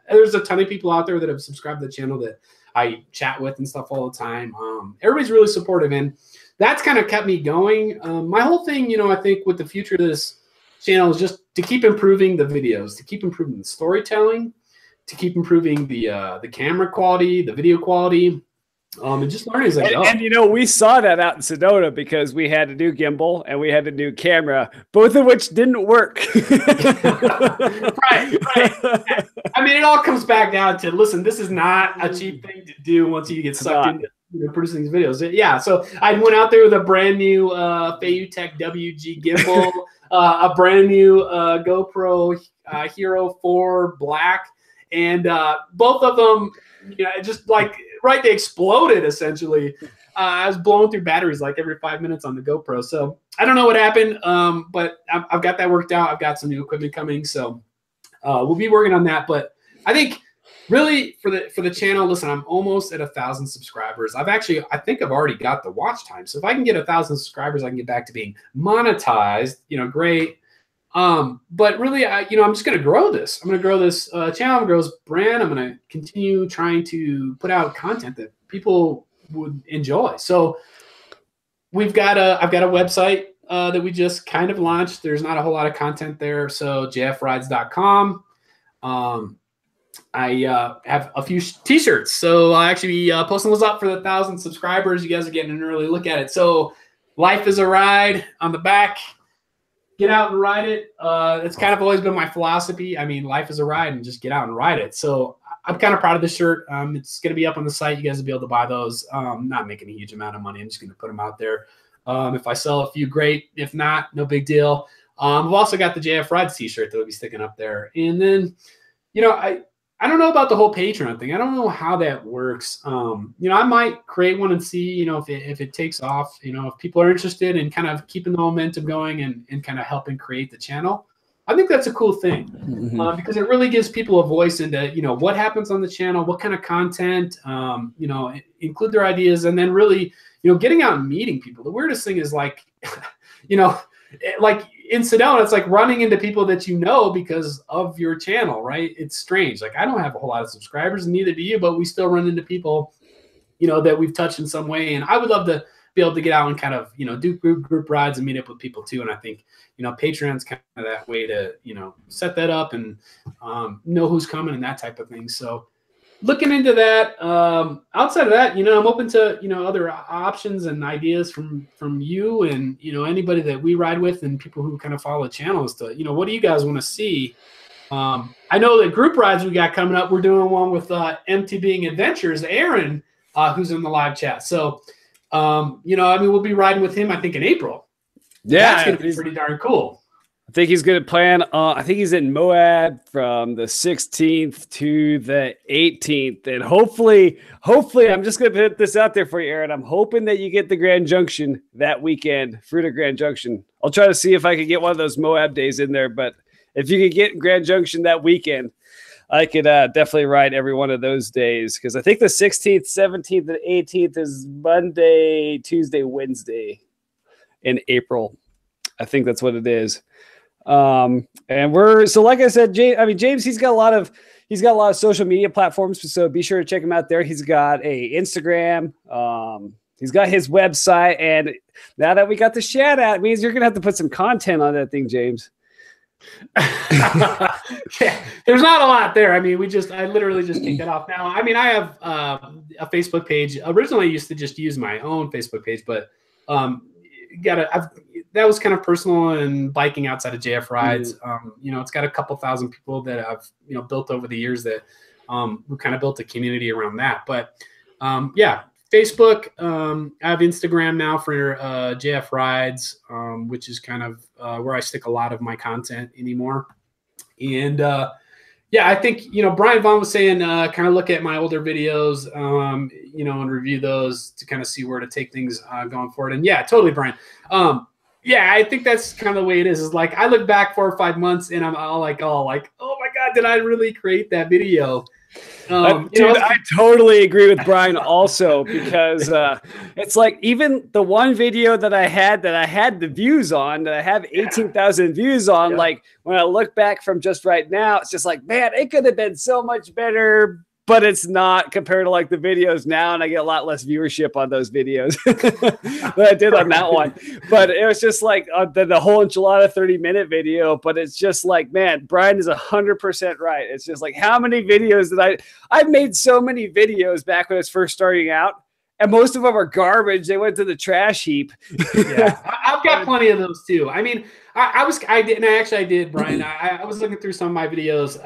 There's a ton of people out there that have subscribed to the channel that I chat with and stuff all the time. Everybody's really supportive, and that's kind of kept me going. My whole thing, I think with the future of this channel is just to keep improving the videos, to keep improving the storytelling, to keep improving the camera quality, the video quality, and just learning as I go. And we saw that out in Sedona, because we had a new gimbal and we had a new camera, both of which didn't work. Right. I mean, it all comes back down to, listen, this is not a cheap thing to do once you get sucked into producing these videos. Yeah, so I went out there with a brand new Fayutech WG gimbal, a brand new GoPro Hero 4 Black. And both of them, they exploded essentially. I was blowing through batteries like every 5 minutes on the GoPro. So I don't know what happened, but I've got that worked out. I've got some new equipment coming, so we'll be working on that. But I think really for the channel, listen, I'm almost at 1,000 subscribers. I think I've already got the watch time. So if I can get 1,000 subscribers, I can get back to being monetized. Great. But really, I'm just going to grow this. I'm going to grow this channel. I'm going to grow this brand. I'm going to continue trying to put out content that people would enjoy. So I've got a website that we just kind of launched. There's not a whole lot of content there. So jfrides.com. I have a few t-shirts. So I'll actually be posting those up for the 1,000 subscribers. You guys are getting an early look at it. So life is a ride on the back. Get out and ride it. It's kind of always been my philosophy. I mean, life is a ride and just get out and ride it. So I'm kind of proud of this shirt. It's going to be up on the site. You guys will be able to buy those. Not making a huge amount of money. I'm just going to put them out there. If I sell a few, great. If not, no big deal. We've also got the GAF Rides t-shirt that will be sticking up there. And then, you know, I don't know about the whole Patreon thing. I don't know how that works. You know, I might create one and see, you know, if it takes off, you know, if people are interested in kind of keeping the momentum going and kind of helping create the channel. I think that's a cool thing because it really gives people a voice into, you know, what happens on the channel, what kind of content, you know, include their ideas, and then really, you know, getting out and meeting people. The weirdest thing is like, you know, like in Sedona, it's like running into people that you know because of your channel, right? It's strange. Like I don't have a whole lot of subscribers, and neither do you, but we still run into people, you know, that we've touched in some way. And I would love to be able to get out and kind of, you know, do group rides and meet up with people too. And I think, you know, Patreon's kind of that way to, you know, set that up and know who's coming and that type of thing. So looking into that. Outside of that, you know, I'm open to, you know, other options and ideas from you and, you know, anybody that we ride with and people who kind of follow the channel as to, you know, what do you guys want to see? I know that group rides we got coming up. We're doing one with MTB Adventures, Aaron, who's in the live chat. So, you know, I mean, we'll be riding with him, I think, in April. Yeah, that's going to be pretty darn cool. I think he's going to plan. I think he's in Moab from the 16th to the 18th, and hopefully, I'm just going to put this out there for you, Aaron. I'm hoping that you get the Grand Junction that weekend, Fruita Grand Junction. I'll try to see if I can get one of those Moab days in there, but if you could get Grand Junction that weekend, I could definitely ride every one of those days because I think the 16th, 17th, and 18th is Monday, Tuesday, Wednesday in April. I think that's what it is. And so like I said, James, he's got a lot of social media platforms, so be sure to check him out there. He's got a Instagram, he's got his website, and now that we got the shout out, it means you're gonna have to put some content on that thing, James. Yeah, there's not a lot there. I mean, I literally just kicked it off. Now, I mean, I have a Facebook page. Originally I used to just use my own Facebook page, but that was kind of personal and biking outside of GAF Rides. You know, it's got a couple thousand people that I've, you know, built over the years that we kind of built a community around that. But yeah, Facebook. I have Instagram now for GAF Rides, which is kind of where I stick a lot of my content anymore. And yeah, I think, you know, Brian Vaughn was saying kind of look at my older videos, you know, and review those to kind of see where to take things going forward. And yeah, totally, Brian. Yeah, I think that's kind of the way it is. Is like I look back 4 or 5 months and I'm all like, oh my God, did I really create that video? Dude, I totally agree with Brian also because it's like even the one video that I had the views on, that I have 18,000 views on, yeah. Like when I look back from just right now, it's just like, man, it could have been so much better, but it's not compared to like the videos now, and I get a lot less viewership on those videos than I did on that one. But it was just like the whole enchilada 30-minute video, but it's just like, man, Brian is 100% right. It's just like, how many videos did I've made so many videos back when I was first starting out, and most of them are garbage. They went to the trash heap. Yeah, I've got plenty of those too. I mean, I did, Brian. I was looking through some of my videos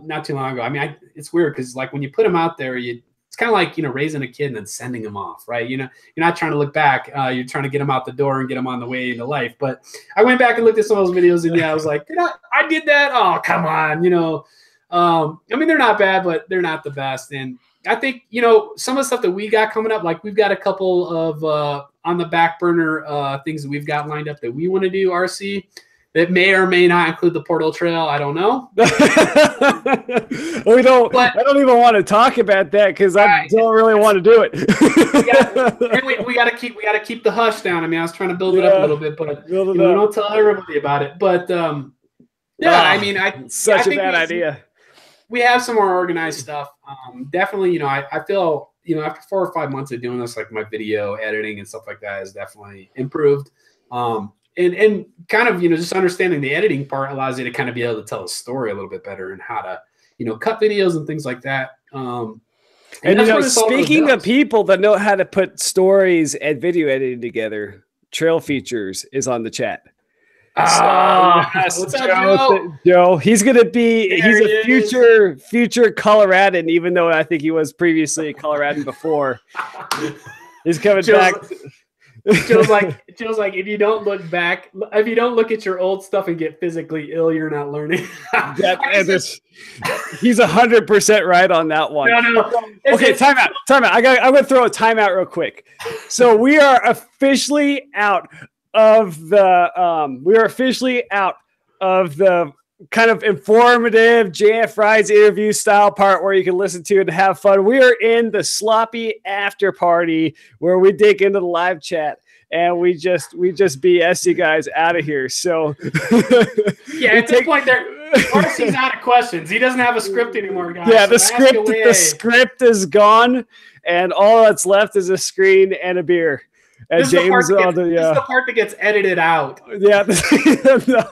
not too long ago. I mean, it's weird because like when you put them out there, it's kind of like, you know, raising a kid and then sending them off, right? You know, you're not trying to look back. You're trying to get them out the door and get them on the way into life. But I went back and looked at some of those videos, and yeah, I was like, I did that. Oh, come on, you know. I mean, they're not bad, but they're not the best. And I think, you know, some of the stuff that we got coming up, like we've got a couple of on the back burner things that we've got lined up that we want to do, RC, that may or may not include the Portal Trail. I don't know. I don't even want to talk about that because I don't really want to do it. we got to keep the hush down. I mean, I was trying to build it up a little bit, but you know, don't tell everybody about it. But yeah, I mean, I think a bad idea. We have some more organized stuff. Definitely, you know, I feel, you know, after 4 or 5 months of doing this, like my video editing and stuff like that has definitely improved. And kind of, you know, just understanding the editing part allows you to kind of be able to tell a story a little bit better and how to, cut videos and things like that. And speaking of people that know how to put stories and video editing together, Trail Features is on the chat. What's up, Joe? He's gonna be. He's a future Coloradan, even though I think he was previously a Coloradan before. He's coming back. Joe's like, if you don't look back, if you don't look at your old stuff and get physically ill, you're not learning. He's 100% right on that one. No. Okay, time out. I'm gonna throw a timeout real quick. So we are officially out of the kind of informative GAF Rides interview style part where you can listen to it and have fun. We are in the sloppy after party where we dig into the live chat and we just BS you guys out of here. So yeah, at this point RC's out of questions. He doesn't have a script anymore, guys. Yeah, the script is gone and all that's left is a screen and a beer. This is the part that gets edited out. Yeah. No.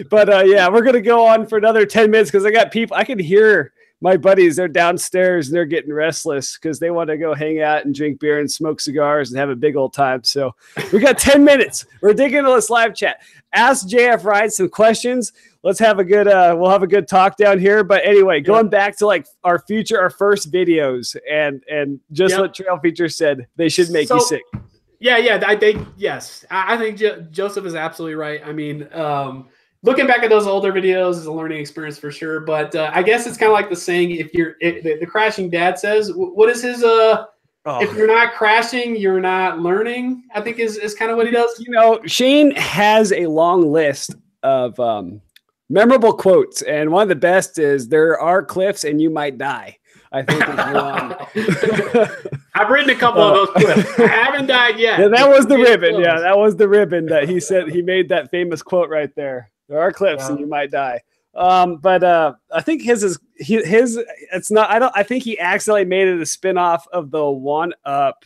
But we're gonna go on for another 10 minutes because I got people. I can hear my buddies. They're downstairs and they're getting restless because they want to go hang out and drink beer and smoke cigars and have a big old time. So we got 10 minutes. We're digging into this live chat. Ask GAF Rides some questions. Let's have a good we'll have a good talk down here. But anyway, going back to like our first videos and just what Trail Features said, they should make you sick. Yeah, I think yes. I think Joseph is absolutely right. I mean, looking back at those older videos is a learning experience for sure. But I guess it's kind of like the saying: the crashing dad says, what is his? If you're not crashing, you're not learning. I think is kind of what he does. Shane has a long list of memorable quotes, and one of the best is "There are cliffs, and you might die." I think is one. I've written a couple of those clips. I haven't died yet. Yeah, that was the ribbon. Close. Yeah, that was the ribbon that he said. He made that famous quote right there. There are cliffs, and you might die. But I think his. It's not. I think he accidentally made it a spinoff of the One Up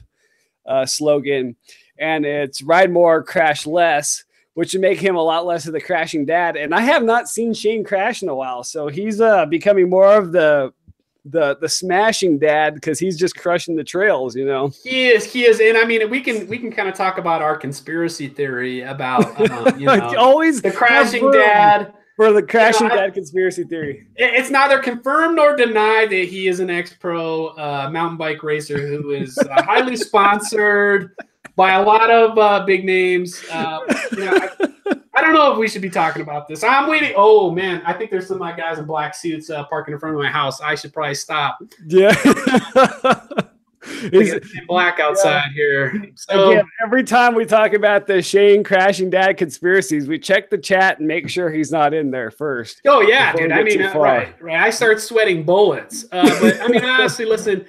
slogan, and it's ride more, crash less, which would make him a lot less of the crashing dad. And I have not seen Shane crash in a while, so he's becoming more of the smashing dad because he's just crushing the trails. He is, and I mean we can kind of talk about our conspiracy theory about always the crashing dad. For the crashing dad conspiracy theory. It's neither confirmed nor denied that he is an ex-pro mountain bike racer who is highly sponsored by a lot of big names. I don't know if we should be talking about this. I'm waiting. Oh, man. I think there's some of my guys in black suits parking in front of my house. I should probably stop. Yeah. It's black outside here. So, again, every time we talk about the Shane crashing dad conspiracies, we check the chat and make sure he's not in there first. Oh, yeah, dude. I mean, right. I start sweating bullets. But, I mean, honestly, listen,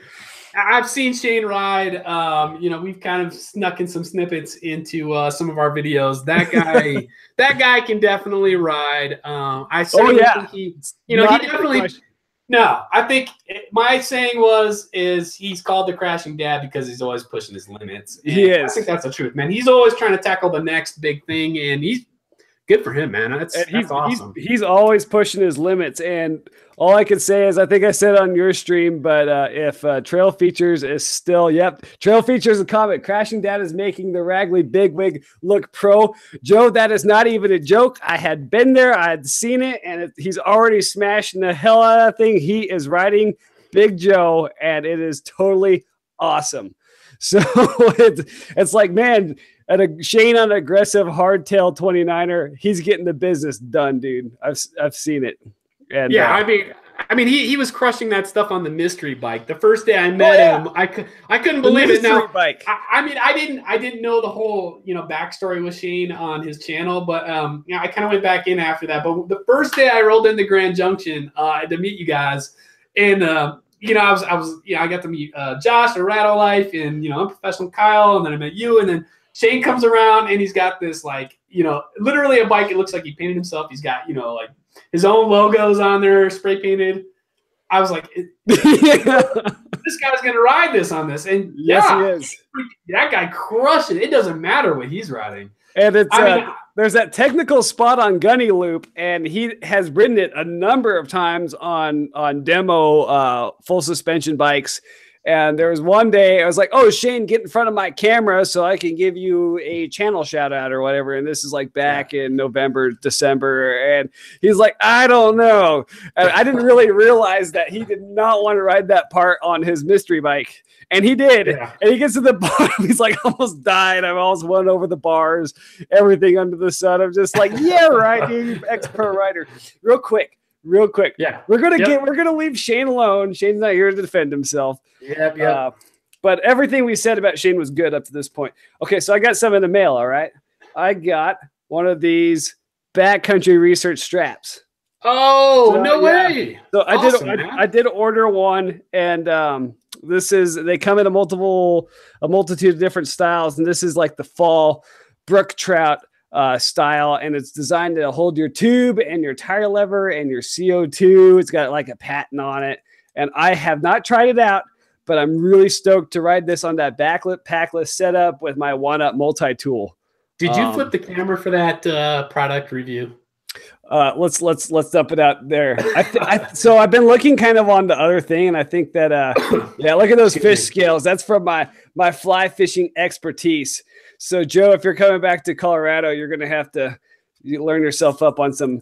I've seen Shane ride. We've kind of snuck in some snippets into some of our videos. That guy can definitely ride. I certainly think he definitely. No, I think my saying is he's called the crashing dad because he's always pushing his limits. He is. I think that's the truth, man. He's always trying to tackle the next big thing, and he's good for him, man. That's awesome. He's always pushing his limits, and all I can say is I think I said on your stream, but if Trail Features is still, Trail Features a comment. Crashing Dad is making the Ragley Bigwig look pro. Joe, that is not even a joke. I had been there. I had seen it, and he's already smashing the hell out of that thing. He is riding Big Joe, and it is totally awesome. So it's like, man, Shane on an aggressive hardtail 29er, he's getting the business done, dude. I've seen it. And, I mean, he was crushing that stuff on the mystery bike. The first day I met him, I couldn't believe it. Now, bike. I didn't know the whole backstory with Shane on his channel, but I kind of went back in after that. But the first day I rolled into Grand Junction to meet you guys, and I got to meet Josh, a Rattle Life, and Unprofessional Kyle, and then I met you, and then Shane comes around and he's got this literally a bike. It looks like he painted himself. He's got his own logos on there, spray painted. I was like, this guy's gonna ride this on this, and yes, he is. That guy crushed it. It doesn't matter what he's riding. And it's there's that technical spot on Gunny Loop, and he has ridden it a number of times on demo full suspension bikes. And there was one day I was like, "Oh, Shane, get in front of my camera so I can give you a channel shout out or whatever." And this is like back in November, December. And he's like, "I don't know." And I didn't really realize that he did not want to ride that part on his mystery bike. And he did. Yeah. And he gets to the bottom. He's like, almost died. I've almost won over the bars, everything under the sun. I'm just like, yeah, right, dude, ex-pro rider. Real quick. Yeah. We're gonna leave Shane alone. Shane's not here to defend himself. Yep. But everything we said about Shane was good up to this point. Okay, so I got some in the mail, all right? I got one of these backcountry research straps. Oh, so, no way. So awesome, I did order one, and they come in a multitude of different styles, and this is like the fall brook trout style, and it's designed to hold your tube and your tire lever and your CO2. It's got like a patent on it, and I have not tried it out, but I'm really stoked to ride this on that backlit packless setup with my one-up multi-tool. Did you flip the camera for that product review? Let's dump it out there. So I've been looking kind of on the other thing, and I think that look at those fish scales. That's from my fly fishing expertise. So Joe, if you're coming back to Colorado, you're gonna have to learn yourself up on some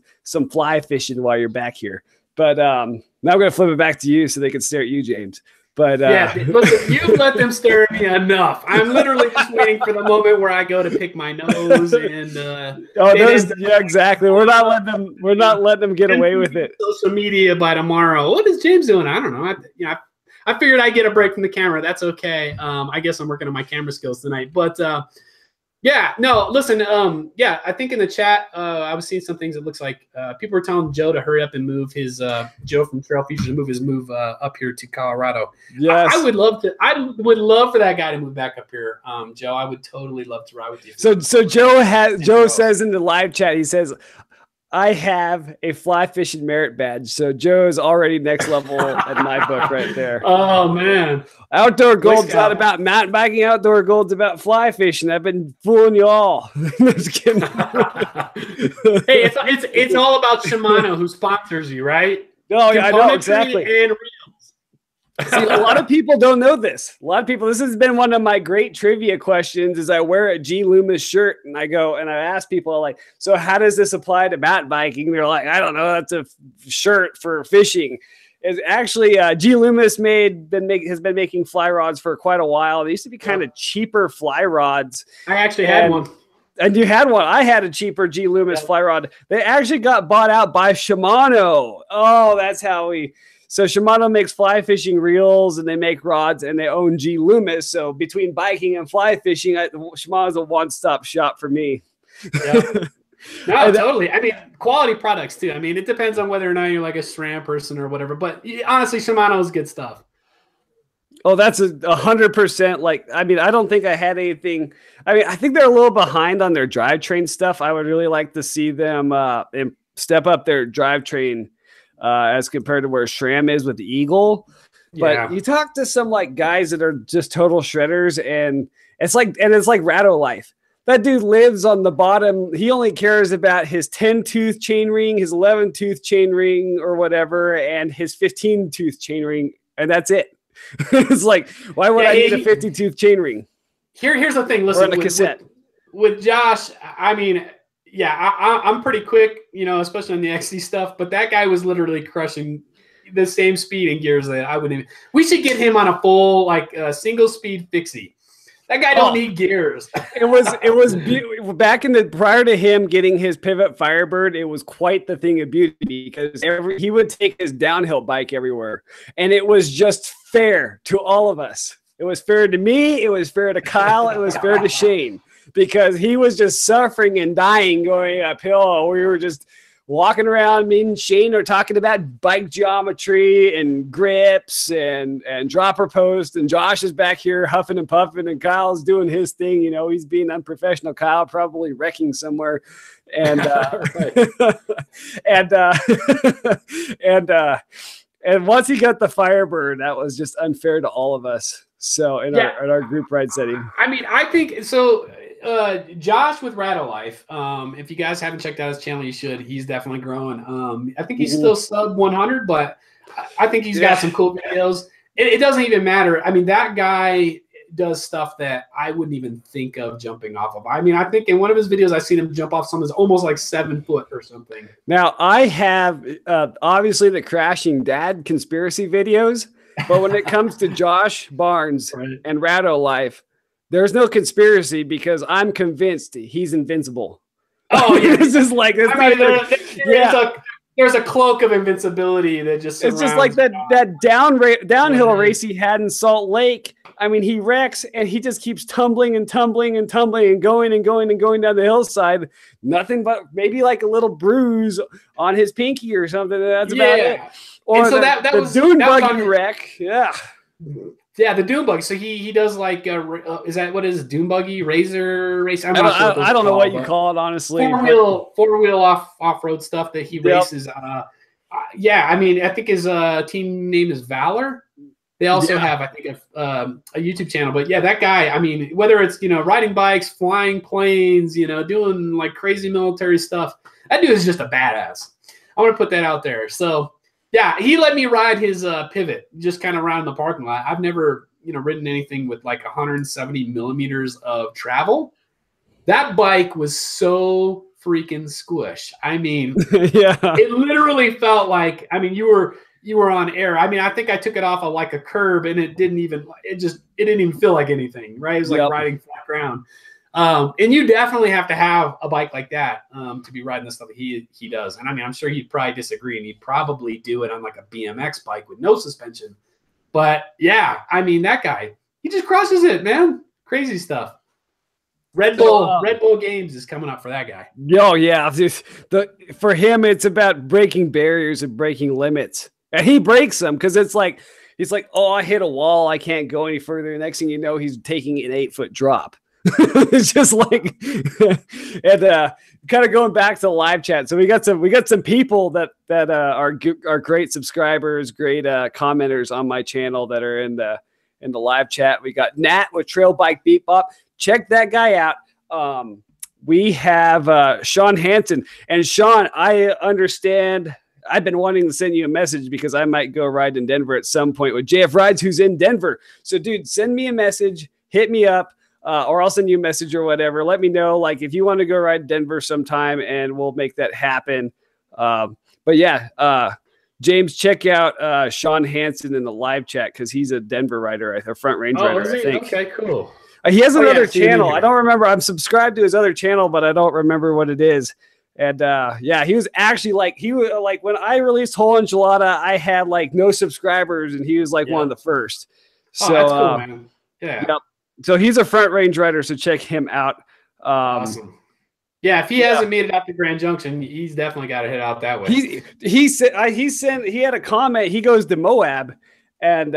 fly fishing while you're back here. But now I'm gonna flip it back to you so they can stare at you, James. But listen, you let them stare at me enough. I'm literally just waiting for the moment where I go to pick my nose and exactly. We're not letting them get away with it. Social media by tomorrow. What is James doing? I don't know. I figured I'd get a break from the camera. That's okay. I guess I'm working on my camera skills tonight. But listen. I think in the chat I was seeing some things. It looks like people were telling Joe to hurry up and move his Joe from Trail Features to move his up here to Colorado. Yes, I would love to. I would love for that guy to move back up here, Joe. I would totally love to ride with you. So Joe says in the live chat, he says, I have a fly fishing merit badge. So Joe's already next level at my book right there. Oh, man. Outdoor Gold's not about mountain biking. Outdoor Gold's about fly fishing. I've been fooling you all. Just kidding. Hey, it's all about Shimano, who sponsors you, right? No, I know exactly. And reels. See, a lot of people don't know this. This has been one of my great trivia questions is I wear a G Loomis shirt and I go and I ask people like, so how does this apply to mountain biking? They're like, I don't know. That's a shirt for fishing. It's actually G Loomis has been making fly rods for quite a while. They used to be kind of cheaper fly rods. I actually had one. And you had one. I had a cheaper G Loomis fly rod. They actually got bought out by Shimano. Oh, that's how So Shimano makes fly fishing reels and they make rods and they own G Loomis. So between biking and fly fishing, Shimano's a one-stop shop for me. Yeah. No, totally. I mean, quality products too. I mean, it depends on whether or not you're like a SRAM person or whatever. But honestly, Shimano is good stuff. Oh, that's 100%. Like, I mean, I don't think I had anything. I mean, I think they're a little behind on their drivetrain stuff. I would really like to see them step up their drivetrain as compared to where SRAM is with the Eagle. But you talk to some like guys that are just total shredders, and it's like Ratto life. That dude lives on the bottom. He only cares about his 10-tooth chain ring, his 11-tooth chain ring or whatever, and his 15-tooth chain ring, and that's it. It's like, why would I need a 50-tooth chain ring? Here's the thing. Listen, with Josh, I mean, I'm pretty quick, especially on the XC stuff. But that guy was literally crushing the same speed and gears that I wouldn't even. We should get him on a full single speed fixie. That guy don't need gears. It was back in prior to him getting his Pivot Firebird. It was quite the thing of beauty because he would take his downhill bike everywhere, and it was just fair to all of us. It was fair to me. It was fair to Kyle. It was fair to Shane because he was just suffering and dying going uphill. We were just walking around. Me and Shane are talking about bike geometry and grips and dropper post, and Josh is back here huffing and puffing, and Kyle's doing his thing. He's being unprofessional. Kyle probably wrecking somewhere, and and once he got the Firebird, that was just unfair to all of us. So in our group ride setting, I mean, I think so. Josh with Rattle Life. If you guys haven't checked out his channel, you should. He's definitely growing. I think he's still sub 100, but I think he's got some cool videos. It doesn't even matter. I mean, that guy does stuff that I wouldn't even think of jumping off of. I mean, I think in one of his videos, I've seen him jump off something that's almost like 7 foot or something. Now, I have obviously the crashing dad conspiracy videos, but when it comes to Josh Barnes and Rattle Life, there's no conspiracy because I'm convinced he's invincible. Oh, yeah. This is like, it's I mean, there's a cloak of invincibility that just it's just like that downhill race he had in Salt Lake. I mean, he wrecks and he just keeps tumbling and tumbling and tumbling and going and going and going down the hillside. Nothing but maybe like a little bruise on his pinky or something. That's about it. Or so that was dune buggy wreck. Yeah. Yeah, the dune buggy. So he does like is that what is dune buggy razor race? I'm not sure I don't know what you call it, honestly. Four wheel off road stuff that he races. Yeah, I mean, I think his team name is Valor. They also have, I think, a YouTube channel. But yeah, that guy. I mean, whether it's riding bikes, flying planes, doing like crazy military stuff, that dude is just a badass. I'm gonna put that out there. So. Yeah, he let me ride his pivot just kind of around the parking lot. I've never, ridden anything with like 170 millimeters of travel. That bike was so freaking squish. I mean, it literally felt like, I mean, you were on air. I mean, I think I took it off of like a curb and it didn't even feel like anything, right? It was like riding flat ground. And you definitely have to have a bike like that to be riding the stuff that he does. And I mean, I'm sure he'd probably disagree, and he'd probably do it on like a BMX bike with no suspension. But yeah, I mean, that guy, he just crushes it, man. Crazy stuff. Red Bull Games is coming up for that guy. Oh yeah, for him, it's about breaking barriers and breaking limits, and he breaks them because it's like he's like, oh, I hit a wall, I can't go any further. Next thing you know, he's taking an 8-foot drop. It's just like, and kind of going back to the live chat. So we got some people that are great subscribers, great commenters on my channel that are in the live chat. We got Nat with Trail Bike Beat Bop. Check that guy out. We have Sean Hansen, and Sean, I understand. I've been wanting to send you a message because I might go ride in Denver at some point with GAF Rides, who's in Denver. So, dude, send me a message, hit me up. Or I'll send you a message or whatever. Let me know, like, if you want to go ride Denver sometime, and we'll make that happen. But yeah, James, check out Sean Hansen in the live chat because he's a Denver rider, a Front Range rider, I think. Okay, cool. He has another channel. I don't remember. I'm subscribed to his other channel, but I don't remember what it is. And yeah, he was actually like, when I released Whole Enchilada, I had like no subscribers, and he was like one of the first. So that's cool, man. Yeah. Yep. So he's a Front Range rider, so check him out. Awesome. Yeah, if he hasn't made it out to Grand Junction, he's definitely got to head out that way. He had a comment. He goes to Moab, and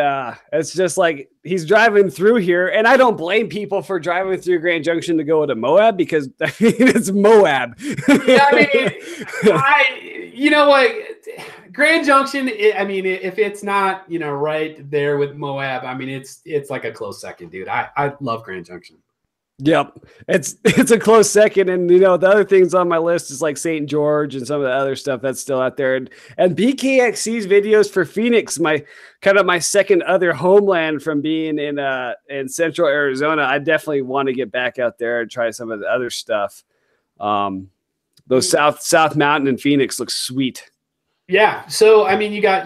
it's just like he's driving through here, and I don't blame people for driving through Grand Junction to go to Moab because I mean, it's Moab. Yeah, I mean, you know what? Grand Junction, I mean, if it's not, right there with Moab, I mean, it's like a close second, dude. I love Grand Junction. Yep. It's a close second. And, the other things on my list is like St. George and some of the other stuff that's still out there. And BKXC's videos for Phoenix, my second other homeland from being in central Arizona. I definitely want to get back out there and try some of the other stuff. Those South Mountain and Phoenix look sweet. Yeah. So, I mean, you got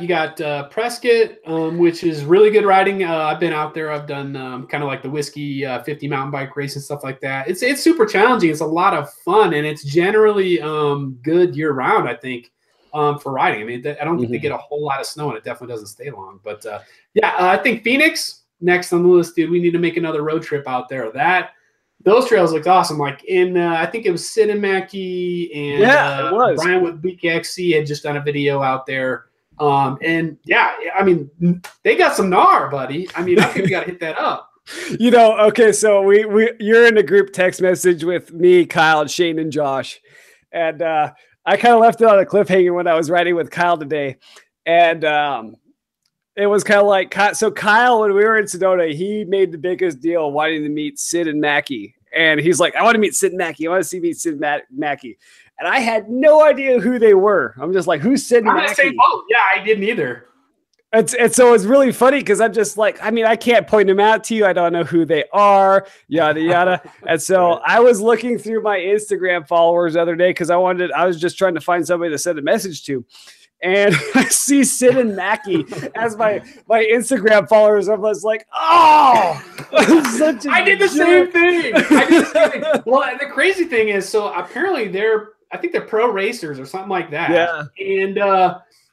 Prescott, which is really good riding. I've been out there. I've done kind of like the Whiskey 50 mountain bike race and stuff like that. It's super challenging. It's a lot of fun, and it's generally good year round, I think, for riding. I mean, I don't think they get a whole lot of snow, and it definitely doesn't stay long. But yeah, I think Phoenix next on the list, dude. We need to make another road trip out there. Those trails looked awesome. Like I think it was Sid and Mackey and it was. Brian with BKXC had just done a video out there. And yeah, I mean, they got some gnar, buddy. I mean, I think we got to hit that up. Okay, so you're in a group text message with me, Kyle, Shane, and Josh. And I kind of left it on a cliffhanger when I was riding with Kyle today. And it was kind of like, so Kyle, when we were in Sedona, he made the biggest deal wanting to meet Sid and Mackey. And he's like, I want to meet Sid Mackey. I want to meet Sid Mackey. And I had no idea who they were. I'm just like, who's Sid Mackey? Same boat. Yeah, I didn't either. And so it's really funny because I'm just like, I mean, I can't point them out to you. I don't know who they are, yada, yada. And so I was looking through my Instagram followers the other day because I was just trying to find somebody to send a message to. And I see Sid and Mackey as my Instagram followers. I was like, oh, I did the same thing. Well, and the crazy thing is, so apparently I think they're pro racers or something like that. Yeah. And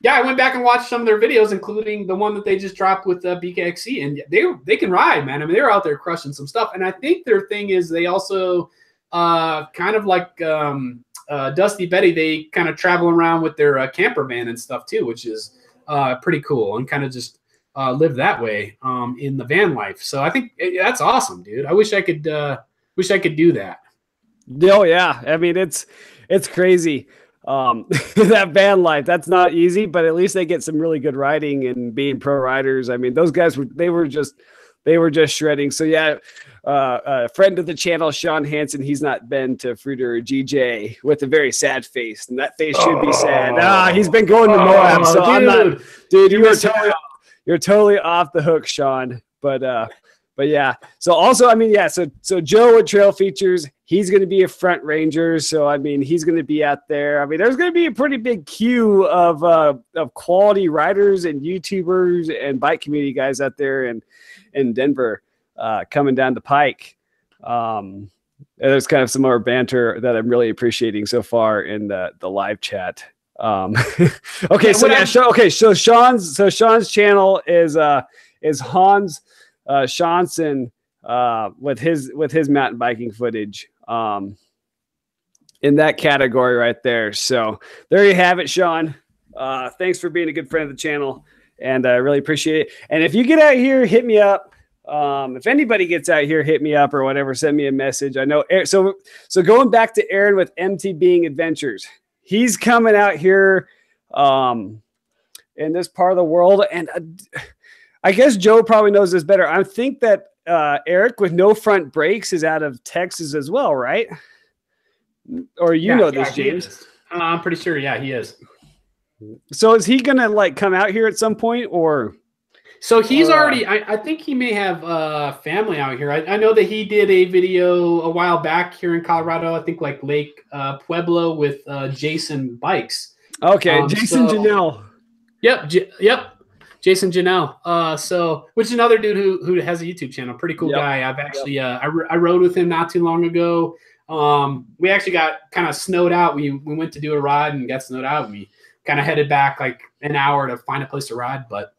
yeah, I went back and watched some of their videos, including the one that they just dropped with BKXC, and they can ride, man. I mean, they're out there crushing some stuff. And I think their thing is they also kind of like Dusty Betty, they kind of travel around with their camper van and stuff too, which is pretty cool, and kind of just live that way in the van life. So I think that's awesome, dude. I wish I could do that. Oh yeah, I mean it's crazy. That van life, that's not easy, but at least they get some really good riding and being pro riders. I mean, those guys were just shredding. So yeah, a friend of the channel, Sean Hansen, he's not been to Fruiter or GJ with a very sad face, and that face should be sad. He's been going to Moab, so dude, I'm not, dude. You're totally off the hook, Sean. But yeah, so also, I mean, yeah, so Joe with Trail Features, he's going to be a front ranger. So, I mean, he's going to be out there. I mean, there's going to be a pretty big queue of quality riders and YouTubers and bike community guys out there in Denver coming down the pike. And there's kind of some more banter that I'm really appreciating so far in the live chat. Okay, so Sean's channel is Hans Shanson with his mountain biking footage in that category right there. So there you have it, Sean. Thanks for being a good friend of the channel, and I really appreciate it. And if you get out here, hit me up. If anybody gets out here, hit me up or whatever, send me a message. I know. So going back to Aaron with MTB Adventures, he's coming out here in this part of the world, and I guess Joe probably knows this better. I think that Eric with No Front Brakes is out of Texas as well, right? Or you know this, James? I'm pretty sure. Yeah, he is. So is he gonna like come out here at some point, or? So he's already. I think he may have family out here. I know that he did a video a while back here in Colorado. I think like Lake Pueblo with Jason Bikes. Okay, Jason Janelle. Yep. Jason Janelle. So, which is another dude who has a YouTube channel. Pretty cool guy. I've actually I rode with him not too long ago. We actually got kind of snowed out. We went to do a ride and got snowed out. And we kind of headed back like an hour to find a place to ride. But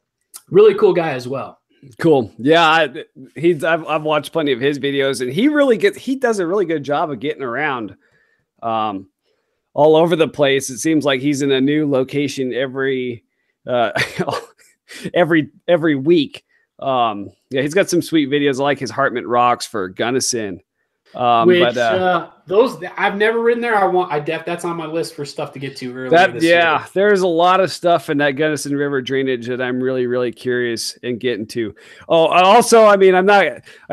really cool guy as well. Cool. Yeah, I've watched plenty of his videos, and he does a really good job of getting around all over the place. It seems like he's in a new location every week. Yeah, he's got some sweet videos. I like his Hartman Rocks for Gunnison. Those I've never ridden there. That's on my list for stuff to get to early. Year. There's a lot of stuff in that Gunnison River drainage that I'm really, really curious in getting to. Oh, also, I mean, I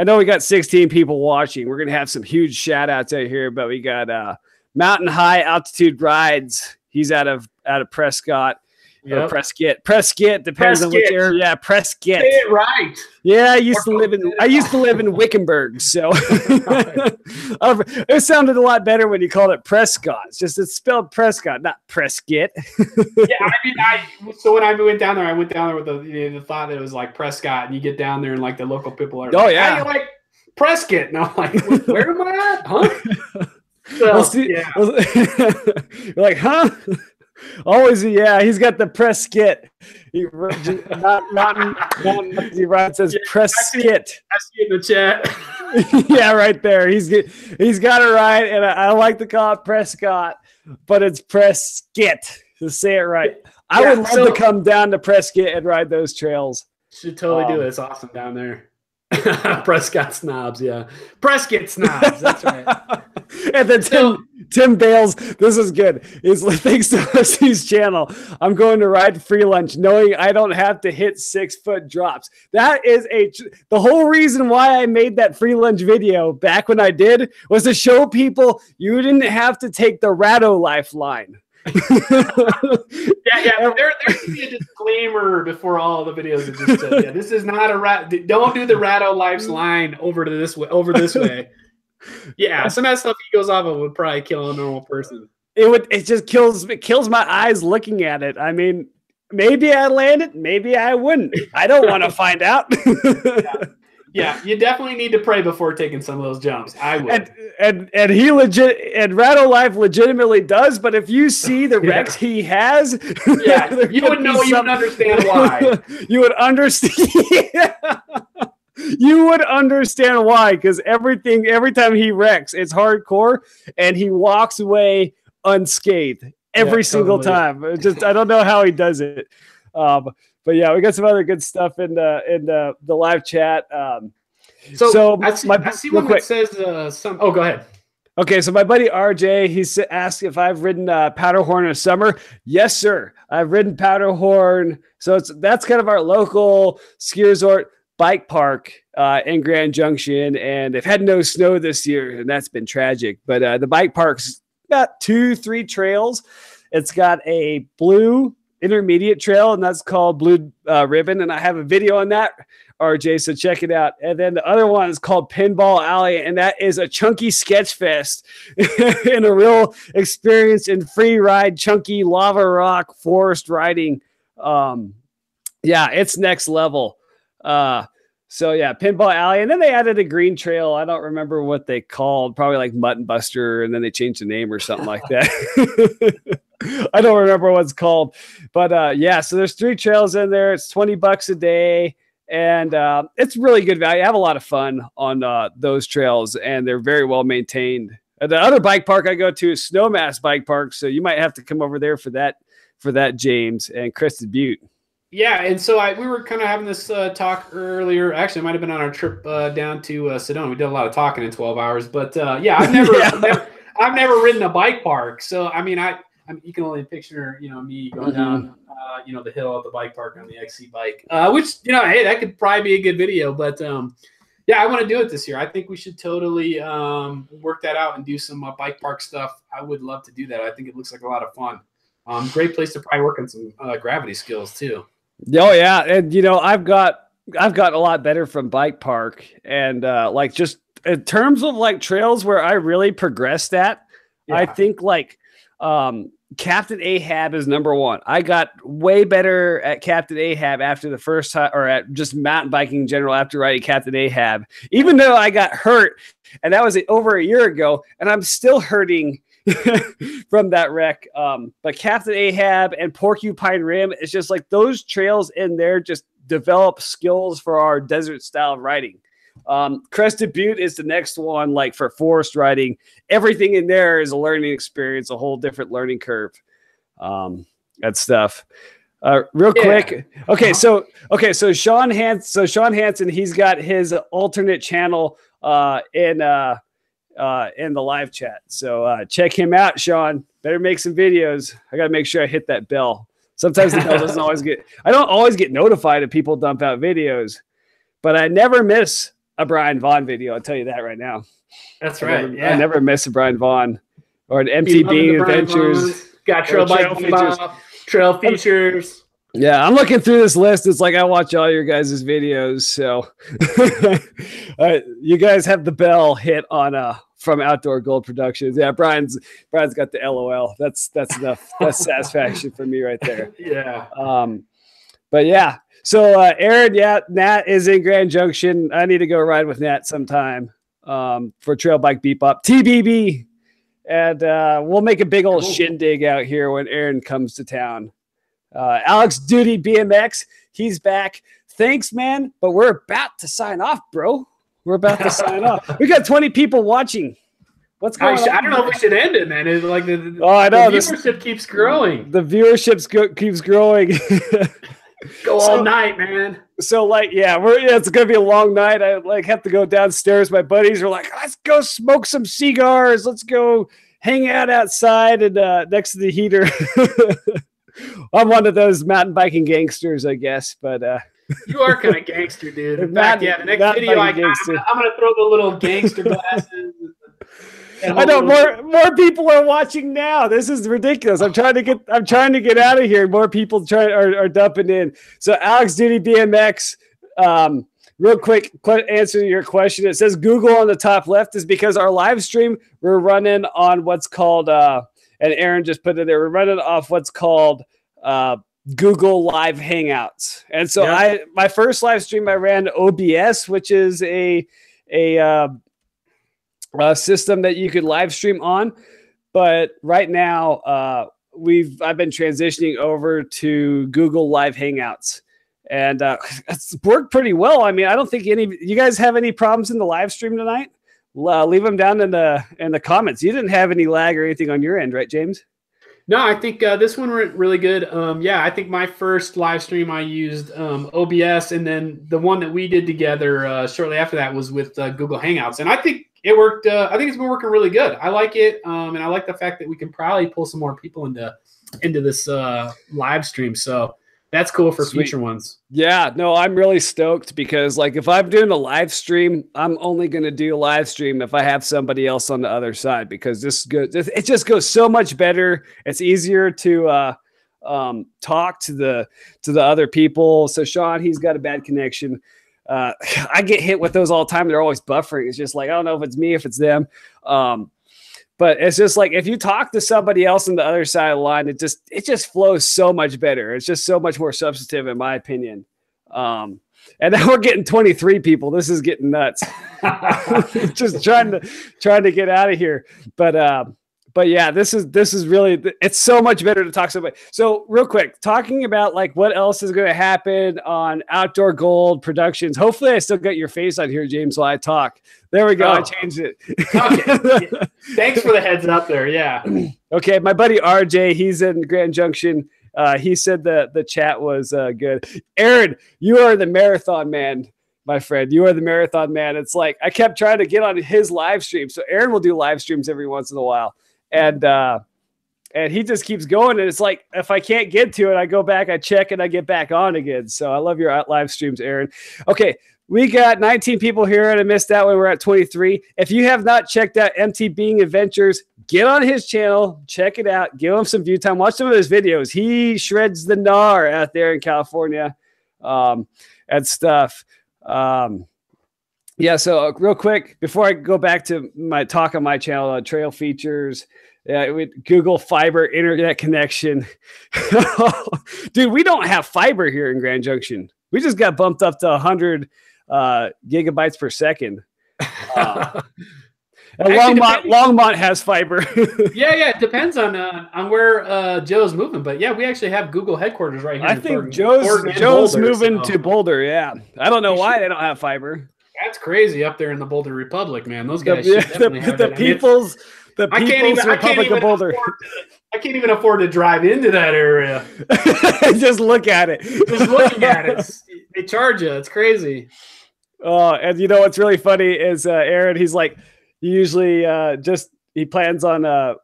know we got 16 people watching. We're gonna have some huge shout outs out here, but we got Mountain High Altitude Rides. He's out of Prescott. Yep. Prescott depends on which area. Yeah, Prescott. Say it right. Yeah, I used to live in Wickenburg, so it sounded a lot better when you called it Prescott. It's spelled Prescott, not Prescott. Yeah, I mean, so when I went down there, with the thought that it was like Prescott, and you get down there and like the local people are like, yeah, you like Prescott, and I'm like, where am I at? Huh? So, yeah. You're like, huh? Always, yeah. He's got the Prescott. He writes says Prescott. I see it in the chat. Yeah, right there. He's got it right, and I like to call it Prescott, but it's Prescott. To say it right. I would love to come down to Prescott and ride those trails. Should totally do it. It's awesome down there. Prescott snobs, yeah. Prescott snobs. That's right. And then Tim Bales, this is good. He's like, thanks to RC's channel, I'm going to ride free lunch knowing I don't have to hit 6-foot drops. That is the whole reason why I made that free lunch video back when I did was to show people you didn't have to take the Ratto lifeline. Yeah. There should be a disclaimer before all the videos that just said, yeah, this is not a rat. Don't do the Ratto lifeline over this way. Yeah, some of that stuff he goes off of would probably kill a normal person. It just kills my eyes looking at it. I mean, maybe I land it, maybe I wouldn't. I don't want to find out. Yeah, you definitely need to pray before taking some of those jumps. I would. And Ratto Life legitimately does, but if you see the wrecks he has, you would know, you would understand why. You would understand. You would understand why, because every time he wrecks, it's hardcore, and he walks away unscathed every single time. I don't know how he does it. But yeah, we got some other good stuff in the live chat. So I see one that says some. Oh, go ahead. Okay, so my buddy RJ, he asked if I've ridden Powderhorn in the summer. Yes, sir. I've ridden Powderhorn. So that's kind of our local ski resort bike park in Grand Junction, and they've had no snow this year, and that's been tragic. But the bike park's got 2-3 trails. It's got a blue intermediate trail, and that's called Blue Ribbon, and I have a video on that, RJ, so check it out. And then the other one is called Pinball Alley, and that is a chunky sketch fest and a real experience in free ride, chunky lava rock forest riding. Yeah, it's next level. So yeah, Pinball Alley, and then they added a green trail. I don't remember what they called, probably like Mutton Buster, and then they changed the name or something like that. I don't remember what it's called, but yeah, so there's 3 trails in there. It's $20 a day, and it's really good value. I have a lot of fun on those trails, and they're very well maintained. The other bike park I go to is Snowmass Bike Park, so you might have to come over there for that, James, and Crested Butte. Yeah, and so we were kind of having this talk earlier. Actually, it might have been on our trip down to Sedona. We did a lot of talking in 12 hours, but yeah, I've never ridden a bike park. So I mean, you can only picture me going down the hill at the bike park on the XC bike, which hey, that could probably be a good video. But yeah, I want to do it this year. I think we should totally work that out and do some bike park stuff. I would love to do that. I think it looks like a lot of fun. Great place to probably work on some gravity skills too. Oh yeah, and I've got a lot better from bike park, and like just in terms of like trails where I really progressed at, I think like Captain Ahab is number 1. I got way better at Captain Ahab after the first time, or at just mountain biking in general after riding Captain Ahab, even though I got hurt, and that was over a year ago, and I'm still hurting from that wreck. But Captain Ahab and Porcupine Rim, it's just like those trails in there just develop skills for our desert style riding. Crested Butte is the next one, like for forest riding. Everything in there is a learning experience, a whole different learning curve. That stuff. Real quick. Okay. So Sean Hansen, he's got his alternate channel in the live chat. So check him out, Sean. Better make some videos. I got to make sure I hit that bell. Sometimes the bell doesn't always I don't always get notified if people dump out videos, but I never miss a Brian Vaughn video. I'll tell you that right now. That's right. I never miss a Brian Vaughn or an MTB Adventures. Got trail features. Yeah, I'm looking through this list. It's like I watch all your guys' videos. So you guys have the bell hit on from Outdoor Gold Productions. Yeah, Brian's got the LOL. That's enough. That's satisfaction for me right there. Yeah. But yeah. So Aaron, Nat is in Grand Junction. I need to go ride with Nat sometime for Trail Bike Beep Up TBB, and we'll make a big old shindig out here when Aaron comes to town. Alex Duty BMX, he's back. Thanks, man. But we're about to sign off, bro. We're about to sign off. We got 20 people watching. What's going on? I don't know if we should end it, man. It's like I know. The viewership keeps growing. The viewership keeps growing. Go all night, man. So like, yeah, it's gonna be a long night. I like have to go downstairs. My buddies are like, let's go smoke some cigars. Let's go hang out outside and next to the heater. I'm one of those mountain biking gangsters, I guess. But you are kind of gangster, dude. In fact, yeah, the next video I'm gonna throw the little gangster glasses. I know more people are watching now. This is ridiculous. I'm trying to get out of here. More people are dumping in. So Alex Duty BMX, real quick answer to your question. It says Google on the top left is because our live stream we're running on what's called and Aaron just put it there. We're running off what's called Google Live Hangouts. And so my first live stream I ran OBS, which is a system that you could live stream on, but right now I've been transitioning over to Google Live Hangouts, and it's worked pretty well. I mean, I don't think you guys have any problems in the live stream tonight. Leave them down in the comments. You didn't have any lag or anything on your end, right, James? No, I think this one went really good. Yeah, I think my first live stream I used OBS, and then the one that we did together shortly after that was with Google Hangouts, and I think it worked. I think it's been working really good. I like it, and I like the fact that we can probably pull some more people into this live stream. So that's cool for future ones. Yeah, no, I'm really stoked because like if I'm doing a live stream, I'm only going to do a live stream if I have somebody else on the other side because it just goes so much better. It's easier to talk to the other people. So Sean, he's got a bad connection. I get hit with those all the time. They're always buffering. It's just like, I don't know if it's me, if it's them. But it's just like, if you talk to somebody else on the other side of the line, it just flows so much better. It's just so much more substantive in my opinion. And now we're getting 23 people. This is getting nuts. Just trying to get out of here. But yeah, this is really, it's so much better to talk to somebody. So real quick, talking about like what else is going to happen on Outdoor Gold Productions. Hopefully I still got your face on here, James, while I talk. There we go. I changed it. Okay. Thanks for the heads up there. Yeah. Okay. My buddy RJ, he's in Grand Junction. He said the chat was good. Aaron, you are the marathon man. My friend, you are the marathon man. It's like I kept trying to get on his live stream. So Aaron will do live streams every once in a while. And he just keeps going. And it's like, if I can't get to it, I go back, I check, and I get back on again. So I love your live streams, Aaron. Okay, we got 19 people here, and I missed that when we're at 23. If you have not checked out MTB Adventures, get on his channel, check it out, give him some view time, watch some of his videos. He shreds the gnar out there in California and stuff. Yeah, so real quick, before I go back to my talk on my channel, trail features, Google fiber internet connection. Dude, we don't have fiber here in Grand Junction. We just got bumped up to 100 gigabytes per second. And Longmont has fiber. Yeah, it depends on where Joe's moving, but yeah, we actually have Google headquarters right here. I think Joe's moving to Boulder. Yeah, I don't know why they don't have fiber. That's crazy up there in the Boulder Republic, man. Those guys the People's Republic of Boulder. I can't even afford to drive into that area. Just look at it. Just looking at it. They charge you. It's crazy. Oh, and you know what's really funny is Aaron, he's like, usually he plans on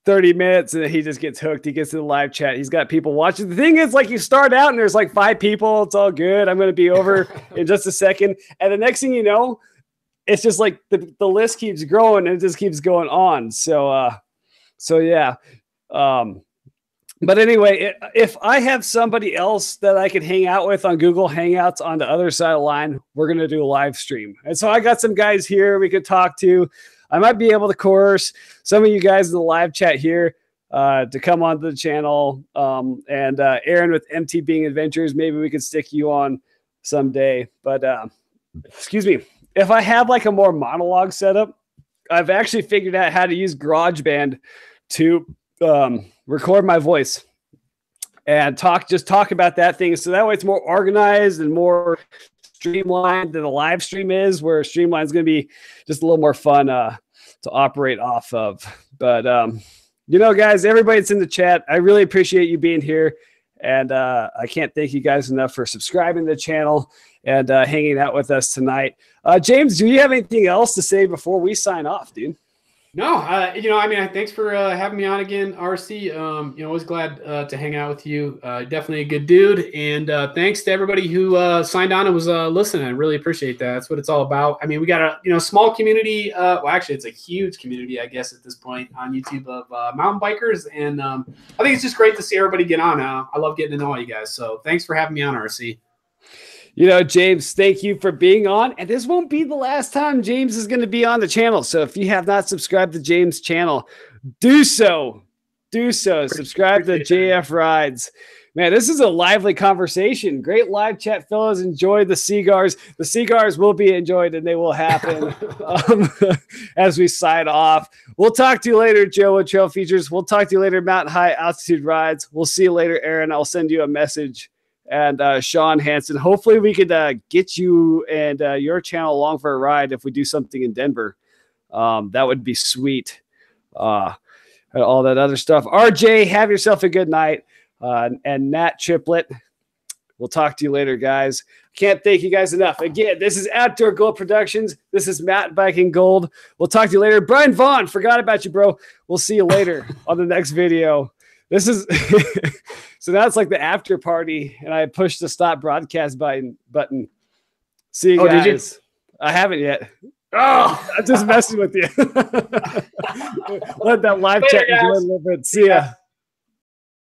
30 minutes and he just gets hooked. He gets to the live chat. He's got people watching. The thing is, like, you start out and there's like 5 people. It's all good. I'm going to be over in just a second. And the next thing you know, it's just like the list keeps growing and it just keeps going on. So yeah. But anyway, if I have somebody else that I can hang out with on Google Hangouts on the other side of the line, we're going to do a live stream. And so I got some guys here we could talk to. I might be able to coerce some of you guys in the live chat here to come onto the channel. And Aaron with MTB Adventures, maybe we could stick you on someday. But excuse me, if I have like a more monologue setup, I've actually figured out how to use GarageBand to record my voice and just talk about that thing. So that way it's more organized and more streamlined than the live stream is, where Streamline is going to be just a little more fun to operate off of. But you know, guys, everybody that's in the chat, I really appreciate you being here. And I can't thank you guys enough for subscribing to the channel and hanging out with us tonight. James, do you have anything else to say before we sign off, dude? No, thanks for having me on again, RC. Always glad to hang out with you. Definitely a good dude. And thanks to everybody who signed on and was listening. I really appreciate that. That's what it's all about. I mean, we got a small community. Well, actually, it's a huge community, I guess, at this point on YouTube of mountain bikers. And I think it's just great to see everybody get on now. I love getting to know all you guys. So thanks for having me on, RC. James, thank you for being on. And this won't be the last time James is going to be on the channel. So if you have not subscribed to James' channel, do so. Do so. Subscribe to GAF Rides. Man, this is a lively conversation. Great live chat, fellows. Enjoy the cigars. The cigars will be enjoyed, and they will happen as we sign off. We'll talk to you later, Joe with Trail Features. We'll talk to you later, Mountain High Altitude Rides. We'll see you later, Aaron. I'll send you a message. And Sean Hansen, hopefully we could get you and your channel along for a ride if we do something in Denver. That would be sweet. And all that other stuff. RJ, have yourself a good night. And Nat Triplet, we'll talk to you later, guys. Can't thank you guys enough. Again, this is Outdoor Gold Productions. This is Matt Biking Gold. We'll talk to you later. Brian Vaughn, forgot about you, bro. We'll see you later on the next video. This is so that's like the after party, and I pushed the stop broadcast button. See you guys. Did you? I haven't yet. Oh, I'm just messing with you. Let that live chat enjoy a little bit. See ya.